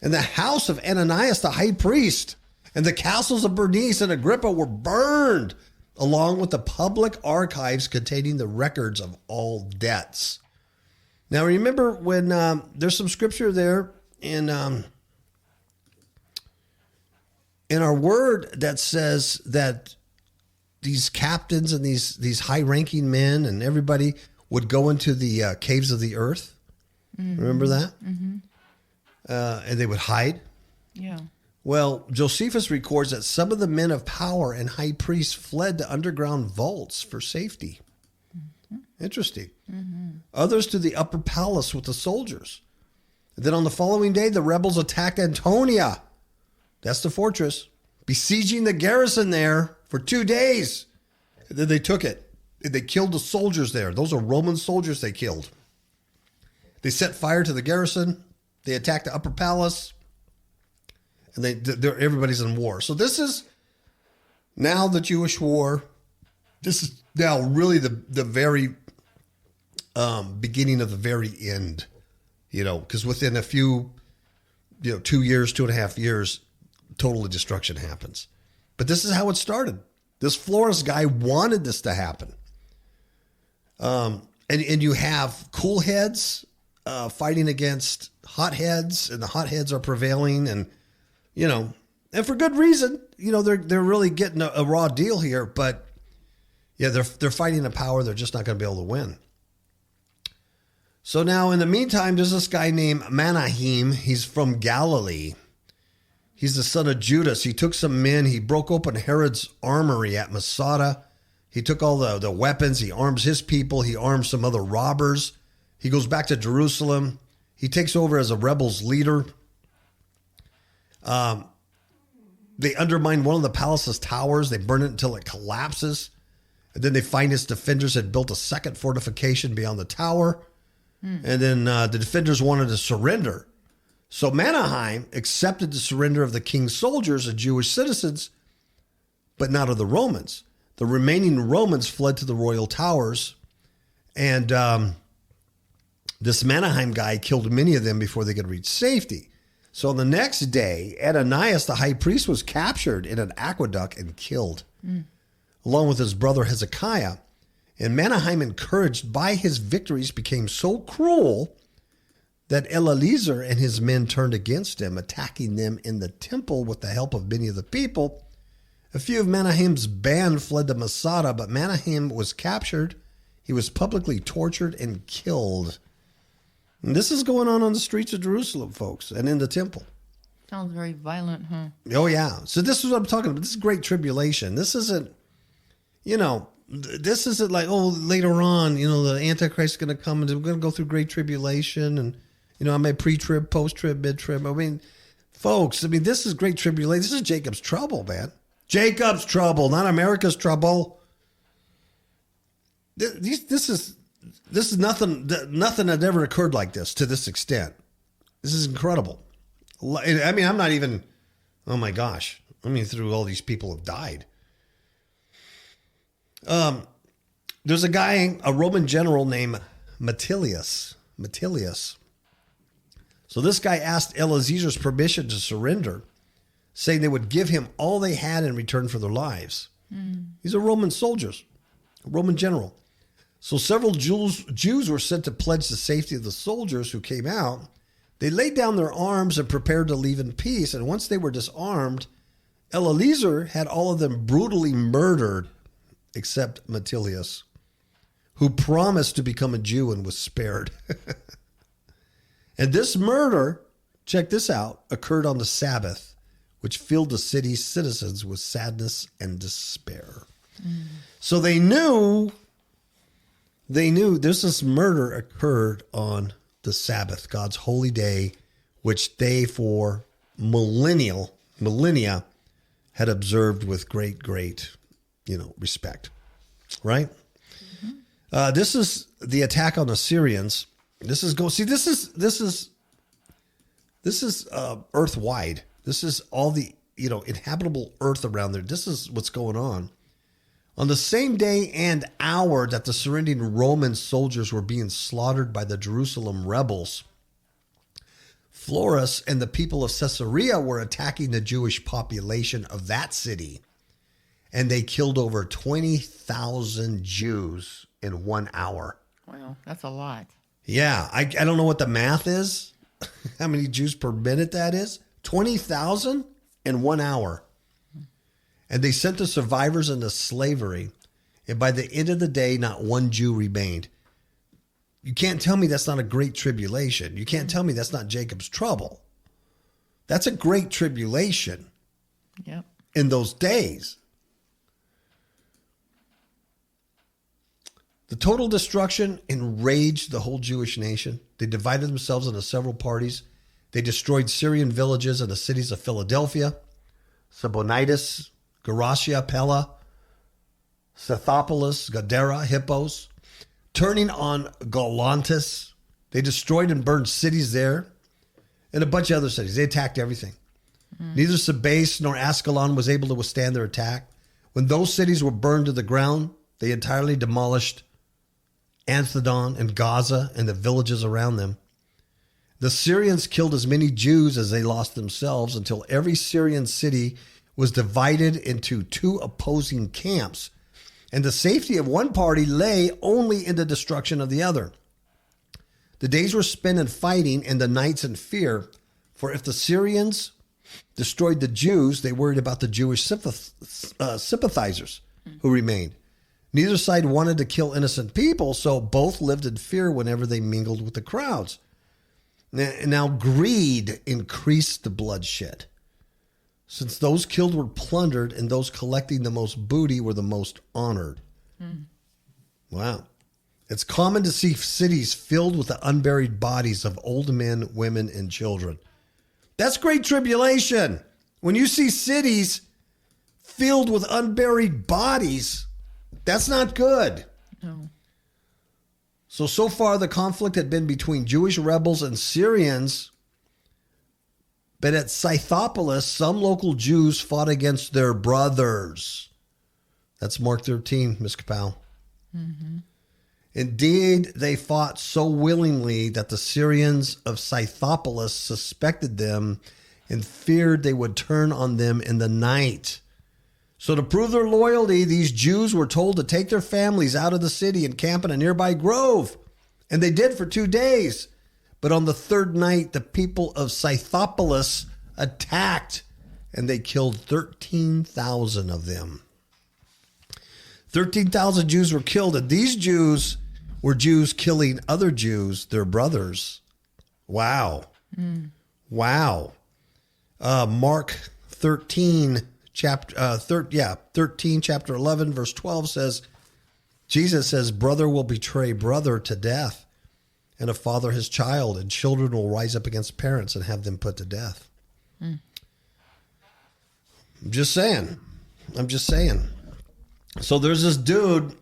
And the house of Ananias, the high priest, and the castles of Bernice and Agrippa were burned, along with the public archives containing the records of all debts. Now, remember when there's some scripture there in our word that says that these captains and these high-ranking men and everybody would go into the caves of the earth. Mm-hmm. Remember that? Mm-hmm. And they would hide. Yeah. Well, Josephus records that some of the men of power and high priests fled to underground vaults for safety. Mm-hmm. Interesting. Mm-hmm. Others to the upper palace with the soldiers. And then on the following day, the rebels attacked Antonia. That's the fortress. Besieging the garrison there for 2 days. And then they took it. And they killed the soldiers there. Those are Roman soldiers they killed. They set fire to the garrison. They attacked the upper palace. And everybody's in war. So this is now the Jewish war. This is now really the very beginning of the very end. You know, because within a few, 2 years, 2.5 years, total destruction happens. But this is how it started. This Flores guy wanted this to happen. And you have cool heads fighting against hot heads, and the hot heads are prevailing, and and for good reason. They're really getting a raw deal here, but yeah, they're fighting a power they're just not going to be able to win. So now, in the meantime, there's this guy named Menahem. He's from Galilee. He's the son of Judas. He took some men. He broke open Herod's armory at Masada. He took all the weapons. He arms his people. He arms some other robbers. He goes back to Jerusalem. He takes over as a rebels leader. They undermine one of the palace's towers. They burn it until it collapses. And then they find its defenders had built a second fortification beyond the tower. And then the defenders wanted to surrender. So Menahem accepted the surrender of the king's soldiers and Jewish citizens, but not of the Romans. The remaining Romans fled to the royal towers. And this Menahem guy killed many of them before they could reach safety. So the next day, Ananias, the high priest, was captured in an aqueduct and killed, along with his brother Hezekiah. And Menahem, encouraged by his victories, became so cruel that Eleazar and his men turned against him, attacking them in the temple with the help of many of the people. A few of Menahem's band fled to Masada, but Menahem was captured. He was publicly tortured and killed. And this is going on the streets of Jerusalem, folks, and in the temple. Sounds very violent, huh? Oh, yeah. So this is what I'm talking about. This is Great Tribulation. This isn't, this isn't like, later on, the Antichrist is going to come and we're going to go through Great Tribulation and, I made pre-trib, post-trib, mid-trib. I mean, folks, this is Great Tribulation. This is Jacob's trouble, man. Jacob's trouble, not America's trouble. This is nothing had ever occurred like this to this extent. This is incredible. I'm not even, oh my gosh. Through all these people have died. There's a guy, a Roman general named Metilius. So this guy asked Eleazar's permission to surrender, saying they would give him all they had in return for their lives. These are Roman soldiers, a Roman general. So several Jews were sent to pledge the safety of the soldiers who came out. They laid down their arms and prepared to leave in peace. And once they were disarmed, Eleazar had all of them brutally murdered, except Metilius, who promised to become a Jew and was spared. And this murder check this out, occurred on the Sabbath, which filled the city's citizens with sadness and despair. So they knew this murder occurred on the Sabbath, God's holy day, which they for millennia had observed with great, respect. Right? Mm-hmm. This is the attack on the Syrians. This is earth-wide. This is all the, inhabitable earth around there. This is what's going on. On the same day and hour that the surrendering Roman soldiers were being slaughtered by the Jerusalem rebels, Florus and the people of Caesarea were attacking the Jewish population of that city, and they killed over 20,000 Jews in 1 hour. Wow, that's a lot. Yeah, I don't know what the math is, how many Jews per minute that is. 20,000 in 1 hour. And they sent the survivors into slavery, and by the end of the day, not one Jew remained. You can't tell me that's not a great tribulation. You can't tell me that's not Jacob's trouble. That's a great tribulation. Yep. In those days. The total destruction enraged the whole Jewish nation. They divided themselves into several parties. They destroyed Syrian villages in the cities of Philadelphia, Sabonitis, Geracia, Pella, Scythopolis, Gadara, Hippos. Turning on Galantis, they destroyed and burned cities there and a bunch of other cities. They attacked everything. Neither Sabais nor Ascalon was able to withstand their attack. When those cities were burned to the ground, they entirely demolished Anthedon and Gaza and the villages around them. The Syrians killed as many Jews as they lost themselves until every Syrian city was divided into two opposing camps, and the safety of one party lay only in the destruction of the other. The days were spent in fighting and the nights in fear, for if the Syrians destroyed the Jews, they worried about the Jewish sympathizers who remained. Neither side wanted to kill innocent people, so both lived in fear whenever they mingled with the crowds. Now greed increased the bloodshed, since those killed were plundered and those collecting the most booty were the most honored. Wow. It's common to see cities filled with the unburied bodies of old men, women, and children. That's great tribulation. When you see cities filled with unburied bodies, that's not good. No. So far the conflict had been between Jewish rebels and Syrians. But at Scythopolis, some local Jews fought against their brothers. That's Mark 13, Ms. KAPOW. Mm-hmm. Indeed, they fought so willingly that the Syrians of Scythopolis suspected them and feared they would turn on them in the night. So to prove their loyalty, these Jews were told to take their families out of the city and camp in a nearby grove. And they did for 2 days. But on the third night, the people of Scythopolis attacked, and they killed 13,000 of them. 13,000 Jews were killed, and these Jews were Jews killing other Jews, their brothers. Wow. Wow. Mark 13, chapter 11, verse 12 says, Jesus says, brother will betray brother to death, and a father his child, and children will rise up against parents and have them put to death. I'm just saying. So there's this dude.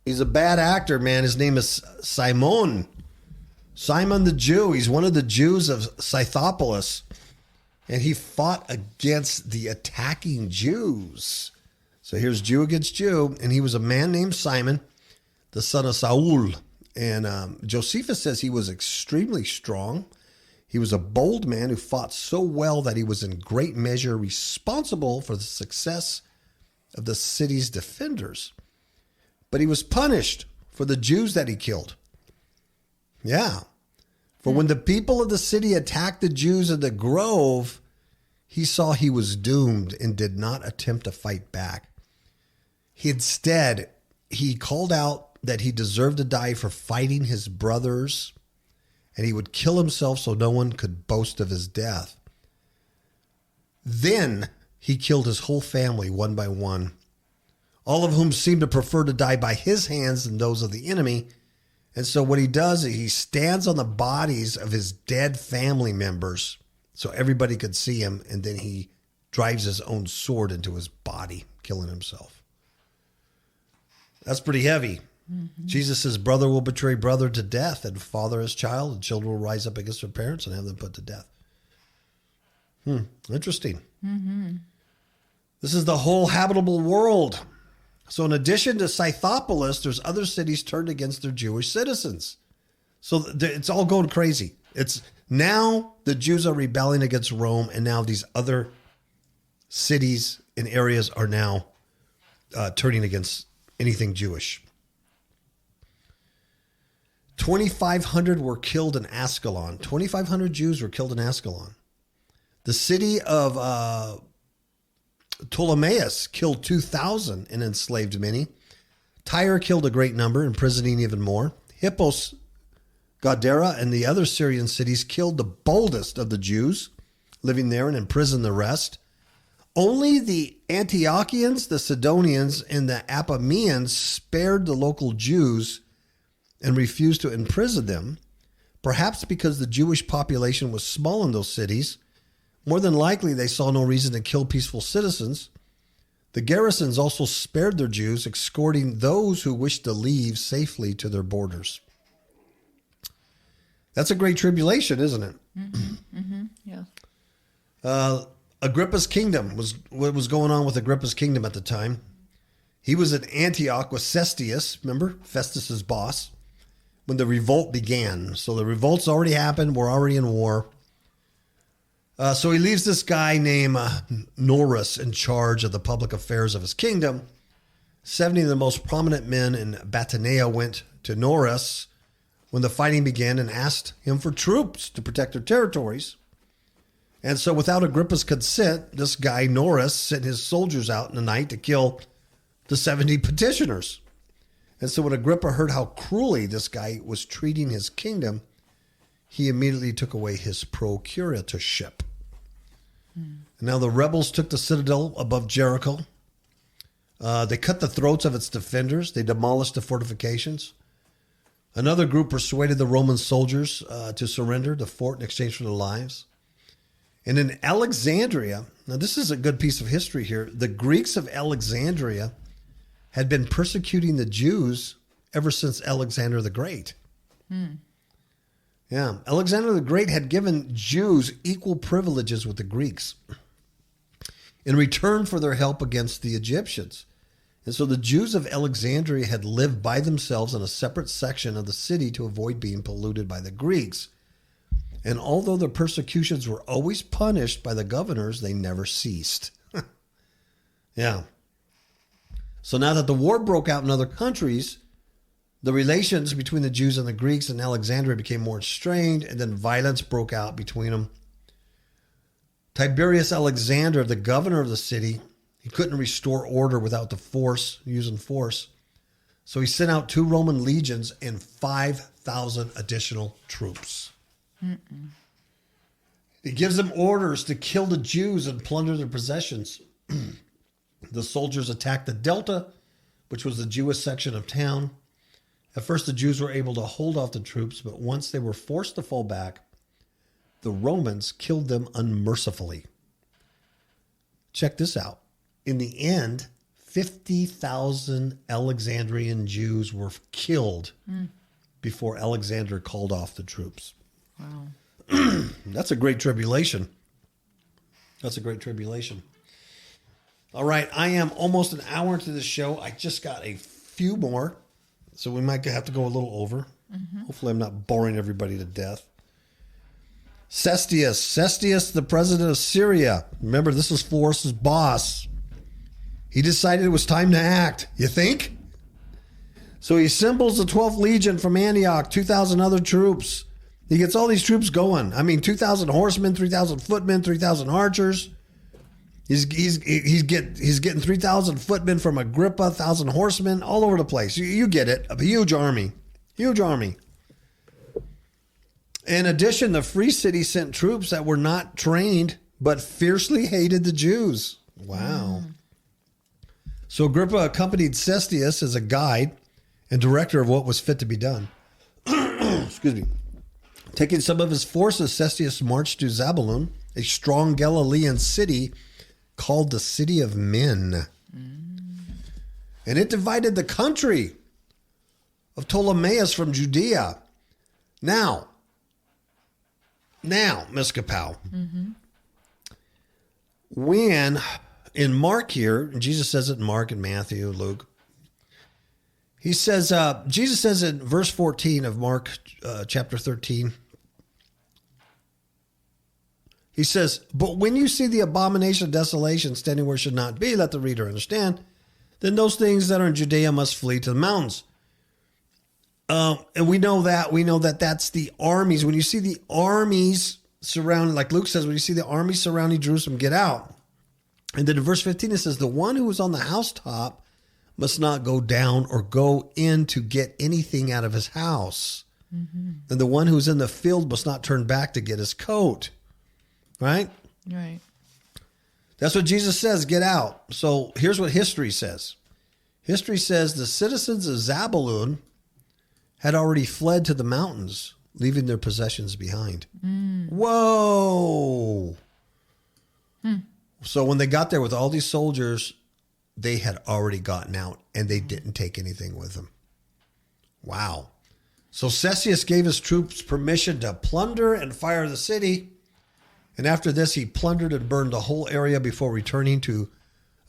He's a bad actor, man. His name is Simon the Jew. He's one of the Jews of Scythopolis. And he fought against the attacking Jews. So here's Jew against Jew. And he was a man named Simon, the son of Saul. And Josephus says he was extremely strong. He was a bold man who fought so well that he was in great measure responsible for the success of the city's defenders. But he was punished for the Jews that he killed. Yeah. For when the people of the city attacked the Jews in the grove, he saw he was doomed and did not attempt to fight back. Instead, he called out that he deserved to die for fighting his brothers and he would kill himself so no one could boast of his death. Then he killed his whole family one by one, all of whom seemed to prefer to die by his hands than those of the enemy. And so what he does is he stands on the bodies of his dead family members so everybody could see him, and then he drives his own sword into his body, killing himself. That's pretty heavy. Mm-hmm. Jesus says brother will betray brother to death, and father his child, and children will rise up against their parents and have them put to death. Interesting. Mm-hmm. This is the whole habitable world. So in addition to Scythopolis, there's other cities turned against their Jewish citizens. So it's all going crazy. It's now the Jews are rebelling against Rome, and now these other cities and areas are now turning against anything Jewish. 2,500 were killed in Ascalon. 2,500 Jews were killed in Ascalon. The city of Ptolemais killed 2,000 and enslaved many. Tyre killed a great number, imprisoning even more. Hippos, Gadara, and the other Syrian cities killed the boldest of the Jews living there and imprisoned the rest. Only the Antiochians, the Sidonians, and the Apameans spared the local Jews and refused to imprison them, perhaps because the Jewish population was small in those cities. More than likely, they saw no reason to kill peaceful citizens. The garrisons also spared their Jews, escorting those who wished to leave safely to their borders. That's a great tribulation, isn't it? Mm-hmm. Mm-hmm. Yeah. Agrippa's kingdom was what was going on with Agrippa's kingdom at the time. He was at Antioch with Cestius, remember, Festus's boss, when the revolt began. So the revolt's already happened. We're already in war. So he leaves this guy named Norus in charge of the public affairs of his kingdom. 70 of the most prominent men in Batanea went to Norus when the fighting began and asked him for troops to protect their territories. And so without Agrippa's consent, this guy Norus sent his soldiers out in the night to kill the 70 petitioners. And so when Agrippa heard how cruelly this guy was treating his kingdom, he immediately took away his procuratorship. Now the rebels took the citadel above Jericho. They cut the throats of its defenders. They demolished the fortifications. Another group persuaded the Roman soldiers to surrender the fort in exchange for their lives. And in Alexandria, now this is a good piece of history here, the Greeks of Alexandria had been persecuting the Jews ever since Alexander the Great. Yeah, Alexander the Great had given Jews equal privileges with the Greeks in return for their help against the Egyptians. And so the Jews of Alexandria had lived by themselves in a separate section of the city to avoid being polluted by the Greeks. And although the persecutions were always punished by the governors, they never ceased. Yeah. So now that the war broke out in other countries, the relations between the Jews and the Greeks in Alexandria became more strained, and then violence broke out between them. Tiberius Alexander, the governor of the city, he couldn't restore order without using force. So he sent out 2 Roman legions and 5,000 additional troops. He gives them orders to kill the Jews and plunder their possessions. The soldiers attacked the Delta, which was the Jewish section of town. At first, the Jews were able to hold off the troops, but once they were forced to fall back, the Romans killed them unmercifully. Check this out. In the end, 50,000 Alexandrian Jews were killed before Alexander called off the troops. Wow. That's a great tribulation. That's a great tribulation. All right, I am almost an hour into the show. I just got a few more, so we might have to go a little over. Hopefully I'm not boring everybody to death. Cestius, the president of Syria. Remember, this is Florus's boss. He decided it was time to act. You think? So he assembles the 12th Legion from Antioch, 2,000 other troops. He gets all these troops going. I mean, 2,000 horsemen, 3,000 footmen, 3,000 archers. He's getting 3,000 footmen from Agrippa, 1,000 horsemen, all over the place. You get it. A huge army. Huge army. In addition, the free city sent troops that were not trained but fiercely hated the Jews. Wow. So Agrippa accompanied Cestius as a guide and director of what was fit to be done. Excuse me. Taking some of his forces, Cestius marched to Zabulon, a strong Galilean city called the City of Men. And it divided the country of Ptolemais from Judea. Now, Miss KAPOW, when in Mark here, Jesus says it in Mark and Matthew, Luke, he says, Jesus says in verse 14 of Mark chapter 13, he says, but when you see the abomination of desolation standing where it should not be, let the reader understand, then those things that are in Judea must flee to the mountains. And we know that that's the armies. When you see the armies surrounding, like Luke says, when you see the armies surrounding Jerusalem, get out. And then in verse 15, it says, the one who is on the housetop must not go down or go in to get anything out of his house. And the one who's in the field must not turn back to get his coat. Right? Right. That's what Jesus says, get out. So here's what history says. History says the citizens of Zabulon had already fled to the mountains, leaving their possessions behind. Whoa. So when they got there with all these soldiers, they had already gotten out and they didn't take anything with them. Wow. So Cestius gave his troops permission to plunder and fire the city. And after this, he plundered and burned the whole area before returning to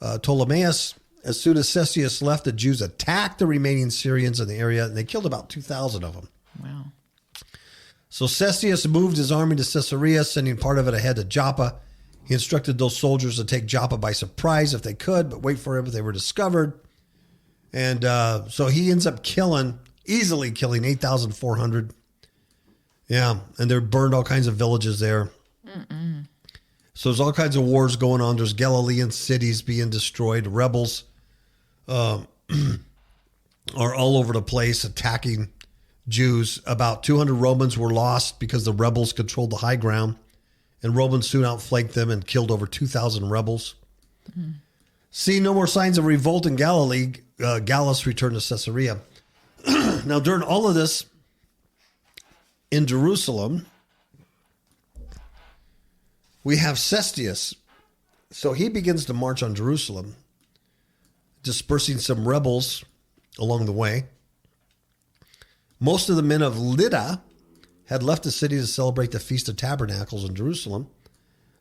Ptolemais. As soon as Cestius left, the Jews attacked the remaining Syrians in the area, and they killed about 2,000 of them. Wow. So Cestius moved his army to Caesarea, sending part of it ahead to Joppa. He instructed those soldiers to take Joppa by surprise if they could, but wait for him if they were discovered. And so he ends up easily killing 8,400. Yeah, and they burned all kinds of villages there. So there's all kinds of wars going on. There's Galilean cities being destroyed. Rebels are all over the place attacking Jews. About 200 Romans were lost because the rebels controlled the high ground. And Romans soon outflanked them and killed over 2,000 rebels. Seeing no more signs of revolt in Galilee, Gallus returned to Caesarea. Now, during all of this in Jerusalem, we have Cestius. So he begins to march on Jerusalem, dispersing some rebels along the way. Most of the men of Lydda had left the city to celebrate the Feast of Tabernacles in Jerusalem.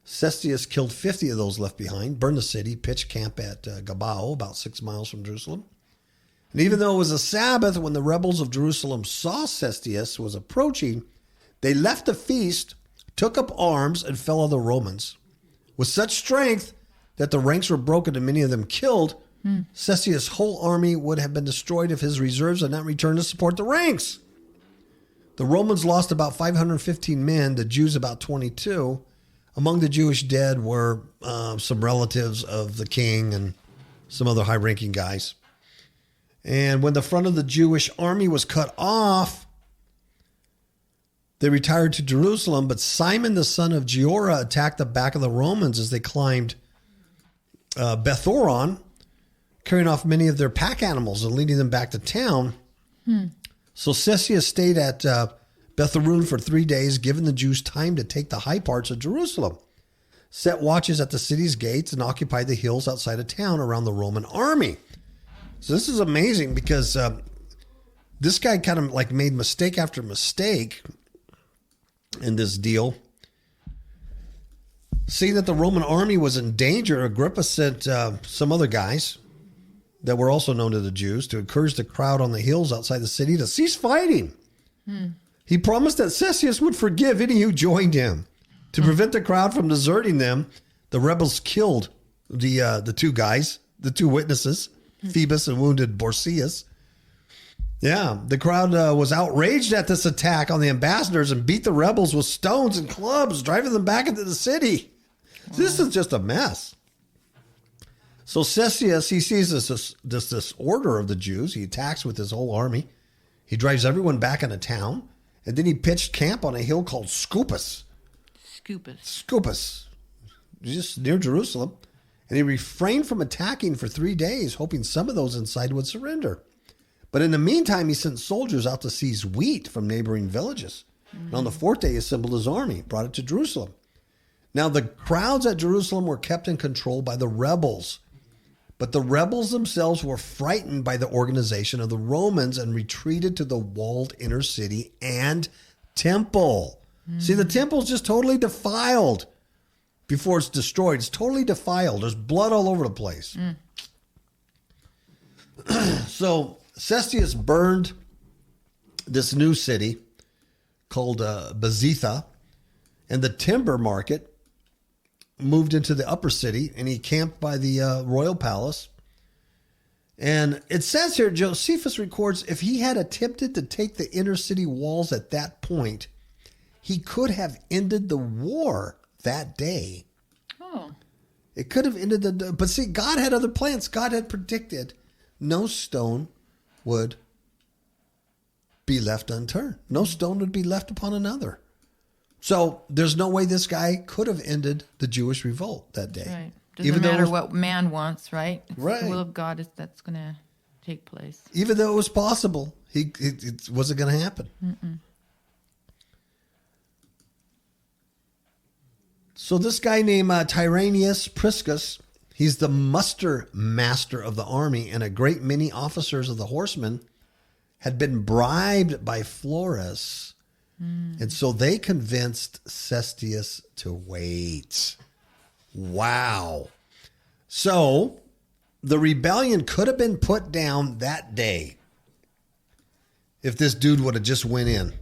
Cestius killed 50 of those left behind, burned the city, pitched camp at KAPOW, about 6 miles from Jerusalem. And even though it was a Sabbath, when the rebels of Jerusalem saw Cestius was approaching, they left the feast, took up arms, and fell on the Romans. With such strength that the ranks were broken and many of them killed, Cestius' whole army would have been destroyed if his reserves had not returned to support the ranks. The Romans lost about 515 men, the Jews about 22. Among the Jewish dead were some relatives of the king and some other high-ranking guys. And when the front of the Jewish army was cut off, they retired to Jerusalem, but Simon, the son of Giora, attacked the back of the Romans as they climbed Bethoron, carrying off many of their pack animals and leading them back to town. So Cestius stayed at Bethoron for 3 days, giving the Jews time to take the high parts of Jerusalem, set watches at the city's gates, and occupied the hills outside of town around the Roman army. So this is amazing because this guy kind of like made mistake after mistake in this deal. Seeing that the Roman army was in danger, Agrippa sent some other guys that were also known to the Jews to encourage the crowd on the hills outside the city to cease fighting. He promised that Cestius would forgive any who joined him. To prevent the crowd from deserting them, the rebels killed the two guys, the two witnesses, Phoebus and wounded Borsius. Yeah, the crowd was outraged at this attack on the ambassadors and beat the rebels with stones and clubs, driving them back into the city. Wow. This is just a mess. So Cestius, he sees this order of the Jews. He attacks with his whole army. He drives everyone back into town And then he pitched camp on a hill called Scopus, just near Jerusalem. And he refrained from attacking for 3 days, hoping some of those inside would surrender. But in the meantime, he sent soldiers out to seize wheat from neighboring villages. And on the 4th day, he assembled his army, brought it to Jerusalem. Now, the crowds at Jerusalem were kept in control by the rebels. But the rebels themselves were frightened by the organization of the Romans and retreated to the walled inner city and temple. See, the temple's just totally defiled before it's destroyed. It's totally defiled. There's blood all over the place. So Cestius burned this new city called Bezetha, and the timber market moved into the upper city, and he camped by the royal palace. And it says here, Josephus records, if he had attempted to take the inner city walls at that point, he could have ended the war that day. Oh. It could have ended but see, God had other plans. God had predicted no stone would be left unturned. No stone would be left upon another. So there's no way this guy could have ended the Jewish revolt that day. Right. Doesn't matter what man wants, right? It's right. The will of God that's going to take place. Even though it was possible, it wasn't going to happen. Mm-mm. So this guy named Tyrannus Priscus, he's the muster master of the army, and a great many officers of the horsemen had been bribed by Florus. And so they convinced Cestius to wait. Wow. So the rebellion could have been put down that day if this dude would have just went in.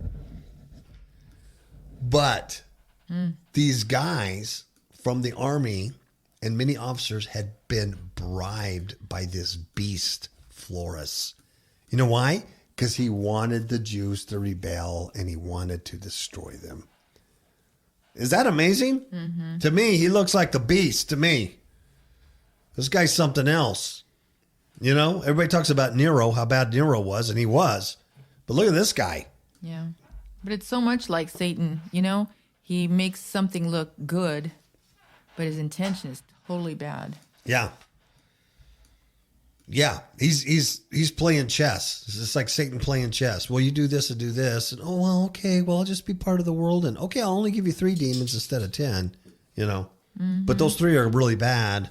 But these guys from the army and many officers had been bribed by this beast, Florus. You know why? Because he wanted the Jews to rebel and he wanted to destroy them. Is that amazing? Mm-hmm. To me, he looks like the beast to me. This guy's something else. You know, everybody talks about Nero, how bad Nero was, and he was. But look at this guy. Yeah. But it's so much like Satan, you know? He makes something look good, but his intention is totally bad. Yeah. Yeah, he's playing chess. It's just like Satan playing chess. Well, you do this and do this, and oh well, okay, well I'll just be part of the world, and okay, I'll only give you 3 demons instead of 10. You know, but those 3 are really bad.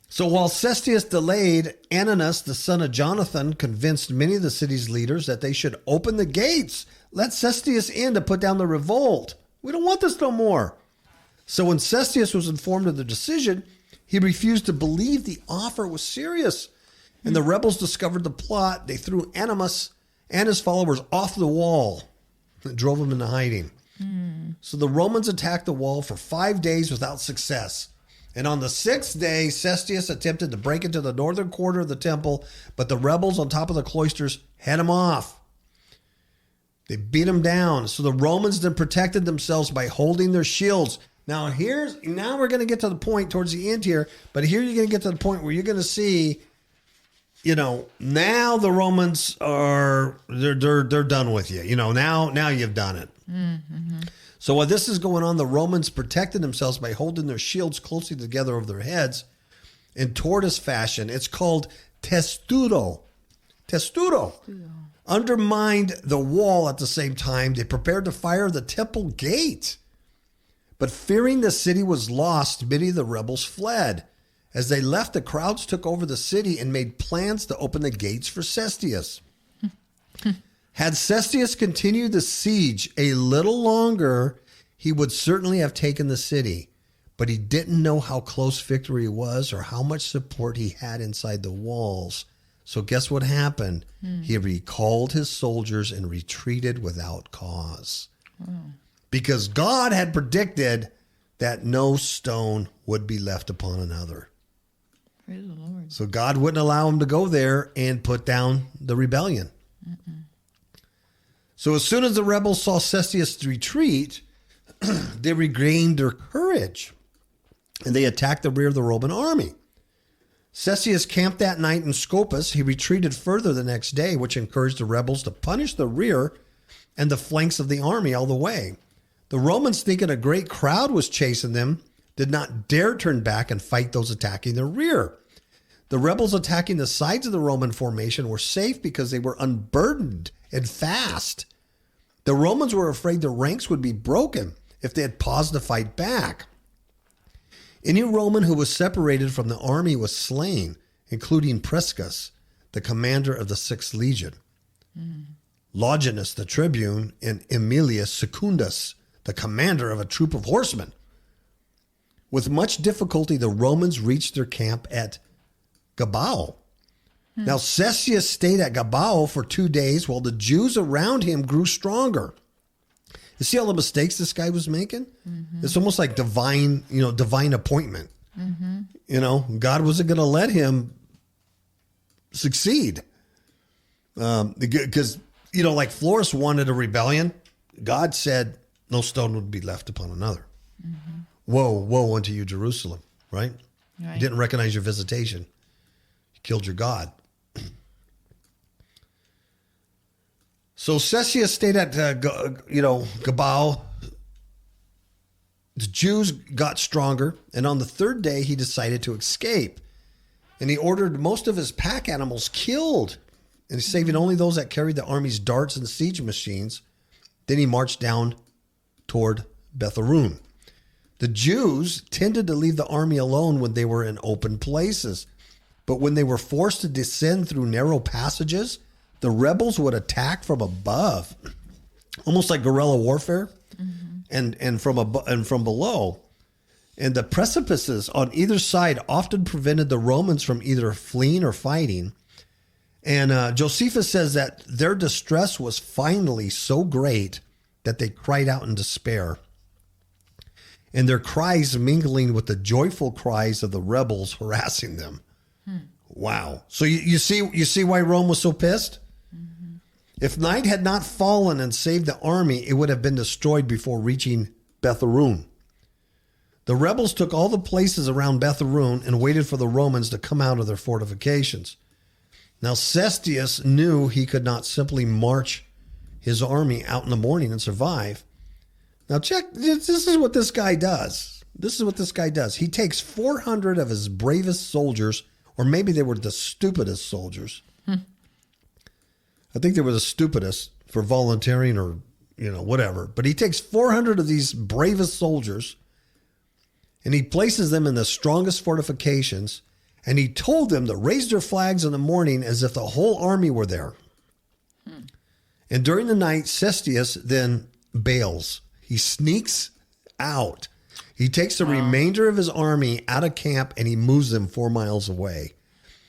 So while Cestius delayed, Ananus, the son of Jonathan, convinced many of the city's leaders that they should open the gates, let Cestius in to put down the revolt. We don't want this no more. So when Cestius was informed of the decision, he refused to believe the offer was serious. And the rebels discovered the plot. They threw Ananus and his followers off the wall and drove them into hiding. So the Romans attacked the wall for 5 days without success. And on the 6th day, Cestius attempted to break into the northern quarter of the temple, but the rebels on top of the cloisters had him off. They beat him down. So the Romans then protected themselves by holding their shields. Now we're going to get to the point towards the end here, but here you're going to get to the point where you're going to see, you know, now the Romans they're done with you. You know, now you've done it. Mm-hmm. So while this is going on, the Romans protected themselves by holding their shields closely together over their heads in tortoise fashion. It's called testudo. Undermined the wall at the same time. They prepared to fire the temple gate. But fearing the city was lost, many of the rebels fled. As they left, the crowds took over the city and made plans to open the gates for Cestius. Had Cestius continued the siege a little longer, he would certainly have taken the city. But he didn't know how close victory was or how much support he had inside the walls. So guess what happened? He recalled his soldiers and retreated without cause. Because God had predicted that no stone would be left upon another. Praise the Lord. So God wouldn't allow him to go there and put down the rebellion. So as soon as the rebels saw Cestius retreat, they regained their courage. And they attacked the rear of the Roman army. Cestius camped that night in Scopus. He retreated further the next day, which encouraged the rebels to punish the rear and the flanks of the army all the way. The Romans, thinking a great crowd was chasing them, did not dare turn back and fight those attacking their rear. The rebels attacking the sides of the Roman formation were safe because they were unburdened and fast. The Romans were afraid their ranks would be broken if they had paused to fight back. Any Roman who was separated from the army was slain, including Priscus, the commander of the 6th Legion, Longinus, the tribune, and Aemilius Secundus, the commander of a troop of horsemen. With much difficulty, the Romans reached their camp at KAPOW. Now, Cestius stayed at KAPOW for 2 days while the Jews around him grew stronger. You see all the mistakes this guy was making? It's almost like divine appointment. God wasn't going to let him succeed. Because, like Florus wanted a rebellion. God said no stone would be left upon another. Woe unto you, Jerusalem, right? You didn't recognize your visitation. You killed your God. So Cestius stayed at, KAPOW. The Jews got stronger, and on the 3rd day, he decided to escape. And he ordered most of his pack animals killed, and saving only those that carried the army's darts and siege machines. Then he marched down toward Betharoon. The Jews tended to leave the army alone when they were in open places. But when they were forced to descend through narrow passages, the rebels would attack from above, almost like guerrilla warfare, and from below. And the precipices on either side often prevented the Romans from either fleeing or fighting. And Josephus says that their distress was finally so great that they cried out in despair, and their cries mingling with the joyful cries of the rebels harassing them. Wow. So you see why Rome was so pissed? If night had not fallen and saved the army, it would have been destroyed before reaching Betharoon. The rebels took all the places around Betharoon and waited for the Romans to come out of their fortifications. Now Cestius knew he could not simply march his army out in the morning and survive. Now check, this is what this guy does. He takes 400 of his bravest soldiers, or maybe they were the stupidest soldiers. I think they were the stupidest for volunteering or, whatever. But he takes 400 of these bravest soldiers and he places them in the strongest fortifications, and he told them to raise their flags in the morning as if the whole army were there. And during the night, Cestius then bails. He sneaks out. He takes the remainder of his army out of camp and he moves them 4 miles away.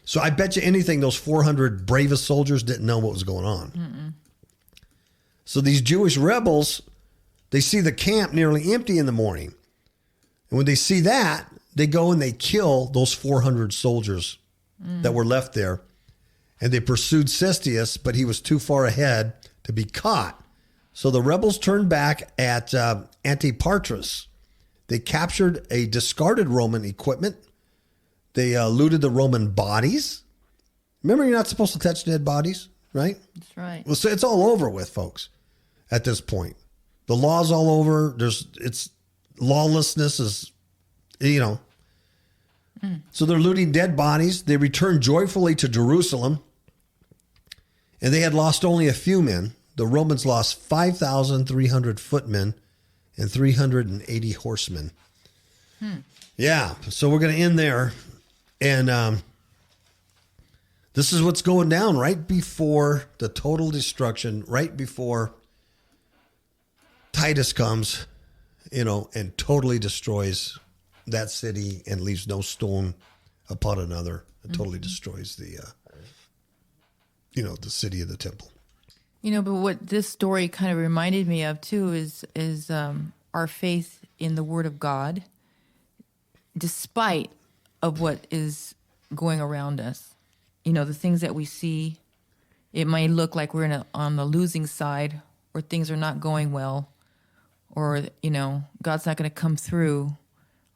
So I bet you anything those 400 bravest soldiers didn't know what was going on. So these Jewish rebels, they see the camp nearly empty in the morning. And when they see that, they go and they kill those 400 soldiers that were left there. And they pursued Cestius, but he was too far ahead to be caught. So the rebels turned back at Antipatris. They captured a discarded Roman equipment. They looted the Roman bodies. Remember, you're not supposed to touch dead bodies, right? That's right. Well, so it's all over with, folks, at this point. The law's all over. It's lawlessness is, So they're looting dead bodies. They returned joyfully to Jerusalem. And they had lost only a few men. The Romans lost 5,300 footmen and 380 horsemen. Yeah, so we're going to end there. And this is what's going down right before the total destruction, right before Titus comes, and totally destroys that city and leaves no stone upon another. It totally destroys the city of the temple. But what this story kind of reminded me of too is our faith in the Word of God, despite of what is going around us. The things that we see, it might look like we're on the losing side, or things are not going well, or God's not going to come through.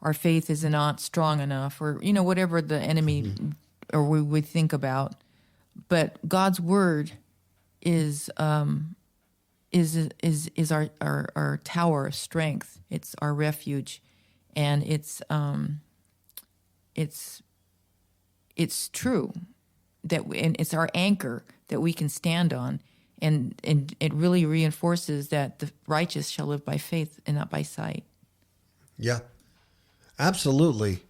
Our faith is not strong enough, or whatever the enemy or we think about. But God's word is is our tower of strength. It's our refuge, and it's true and it's our anchor that we can stand on, and it really reinforces that the righteous shall live by faith and not by sight. Yeah, absolutely.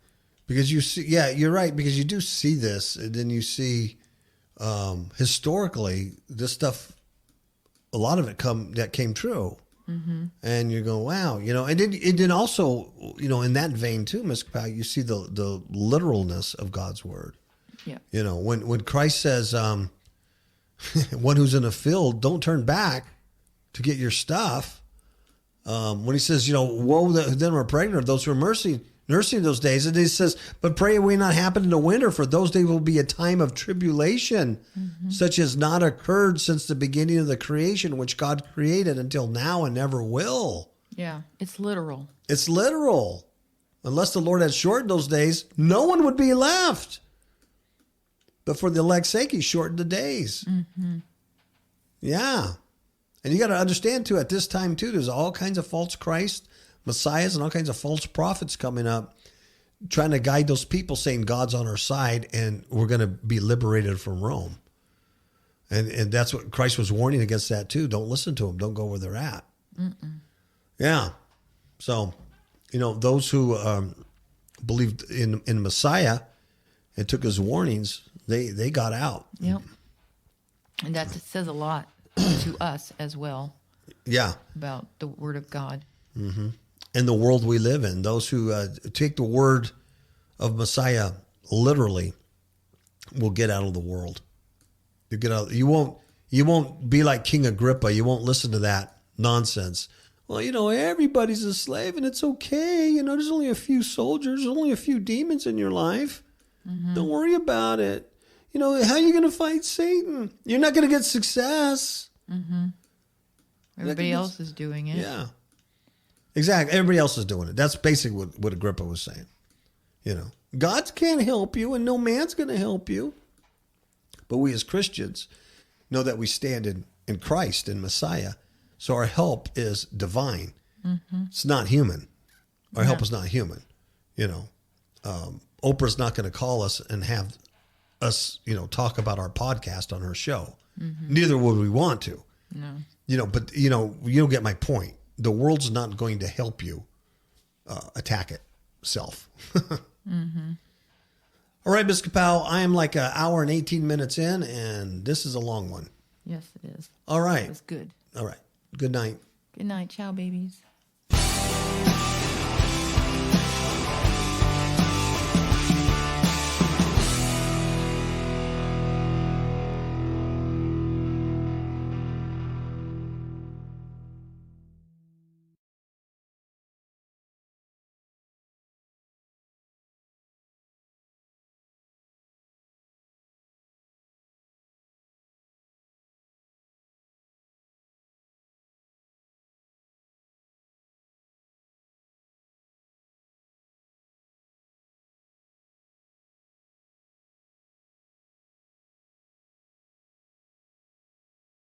Because you see, yeah, you're right. Because you do see this, and then you see historically this stuff. A lot of it came true, and you go, wow, And then also, in that vein too, Ms. KAPOW, you see the literalness of God's word. Yeah. When Christ says, "One who's in a field, don't turn back to get your stuff." When he says, "Woe that them are pregnant, of those who are nursing those days," and he says, "But pray it will not happen in the winter, for those days will be a time of tribulation, such as not occurred since the beginning of the creation, which God created until now and never will." Yeah, it's literal. It's literal. Unless the Lord had shortened those days, no one would be left. But for the elect's sake, he shortened the days. Yeah. And you got to understand, too, at this time, too, there's all kinds of false Christ, messiahs, and all kinds of false prophets coming up, trying to guide those people, saying God's on our side and we're going to be liberated from Rome. And that's what Christ was warning against that, too. Don't listen to them. Don't go where they're at. Yeah. So, those who believed in Messiah and took his warnings, they got out. Yep. And that says a lot to us as well. Yeah. About the word of God. Mm-hmm. And the world we live in. Those who take the word of Messiah literally will get out of the world. You get out. You won't be like King Agrippa. You won't listen to that nonsense. Well, everybody's a slave and it's okay. There's only a few soldiers, there's only a few demons in your life. Don't worry about it. How are you going to fight Satan? You're not going to get success. Everybody else is doing it. Yeah. Exactly. Everybody else is doing it. That's basically what Agrippa was saying. God can't help you and no man's going to help you. But we as Christians know that we stand in Christ, in Messiah. So our help is divine. It's not human. Our help is not human. Oprah's not going to call us and have us, talk about our podcast on her show. Neither would we want to. No. But you'll get my point. The world's not going to help you attack itself. All right, Ms. KAPOW, I am like an hour and 18 minutes in, and this is a long one. Yes, it is. All right. It was good. All right. Good night. Good night. Ciao, babies.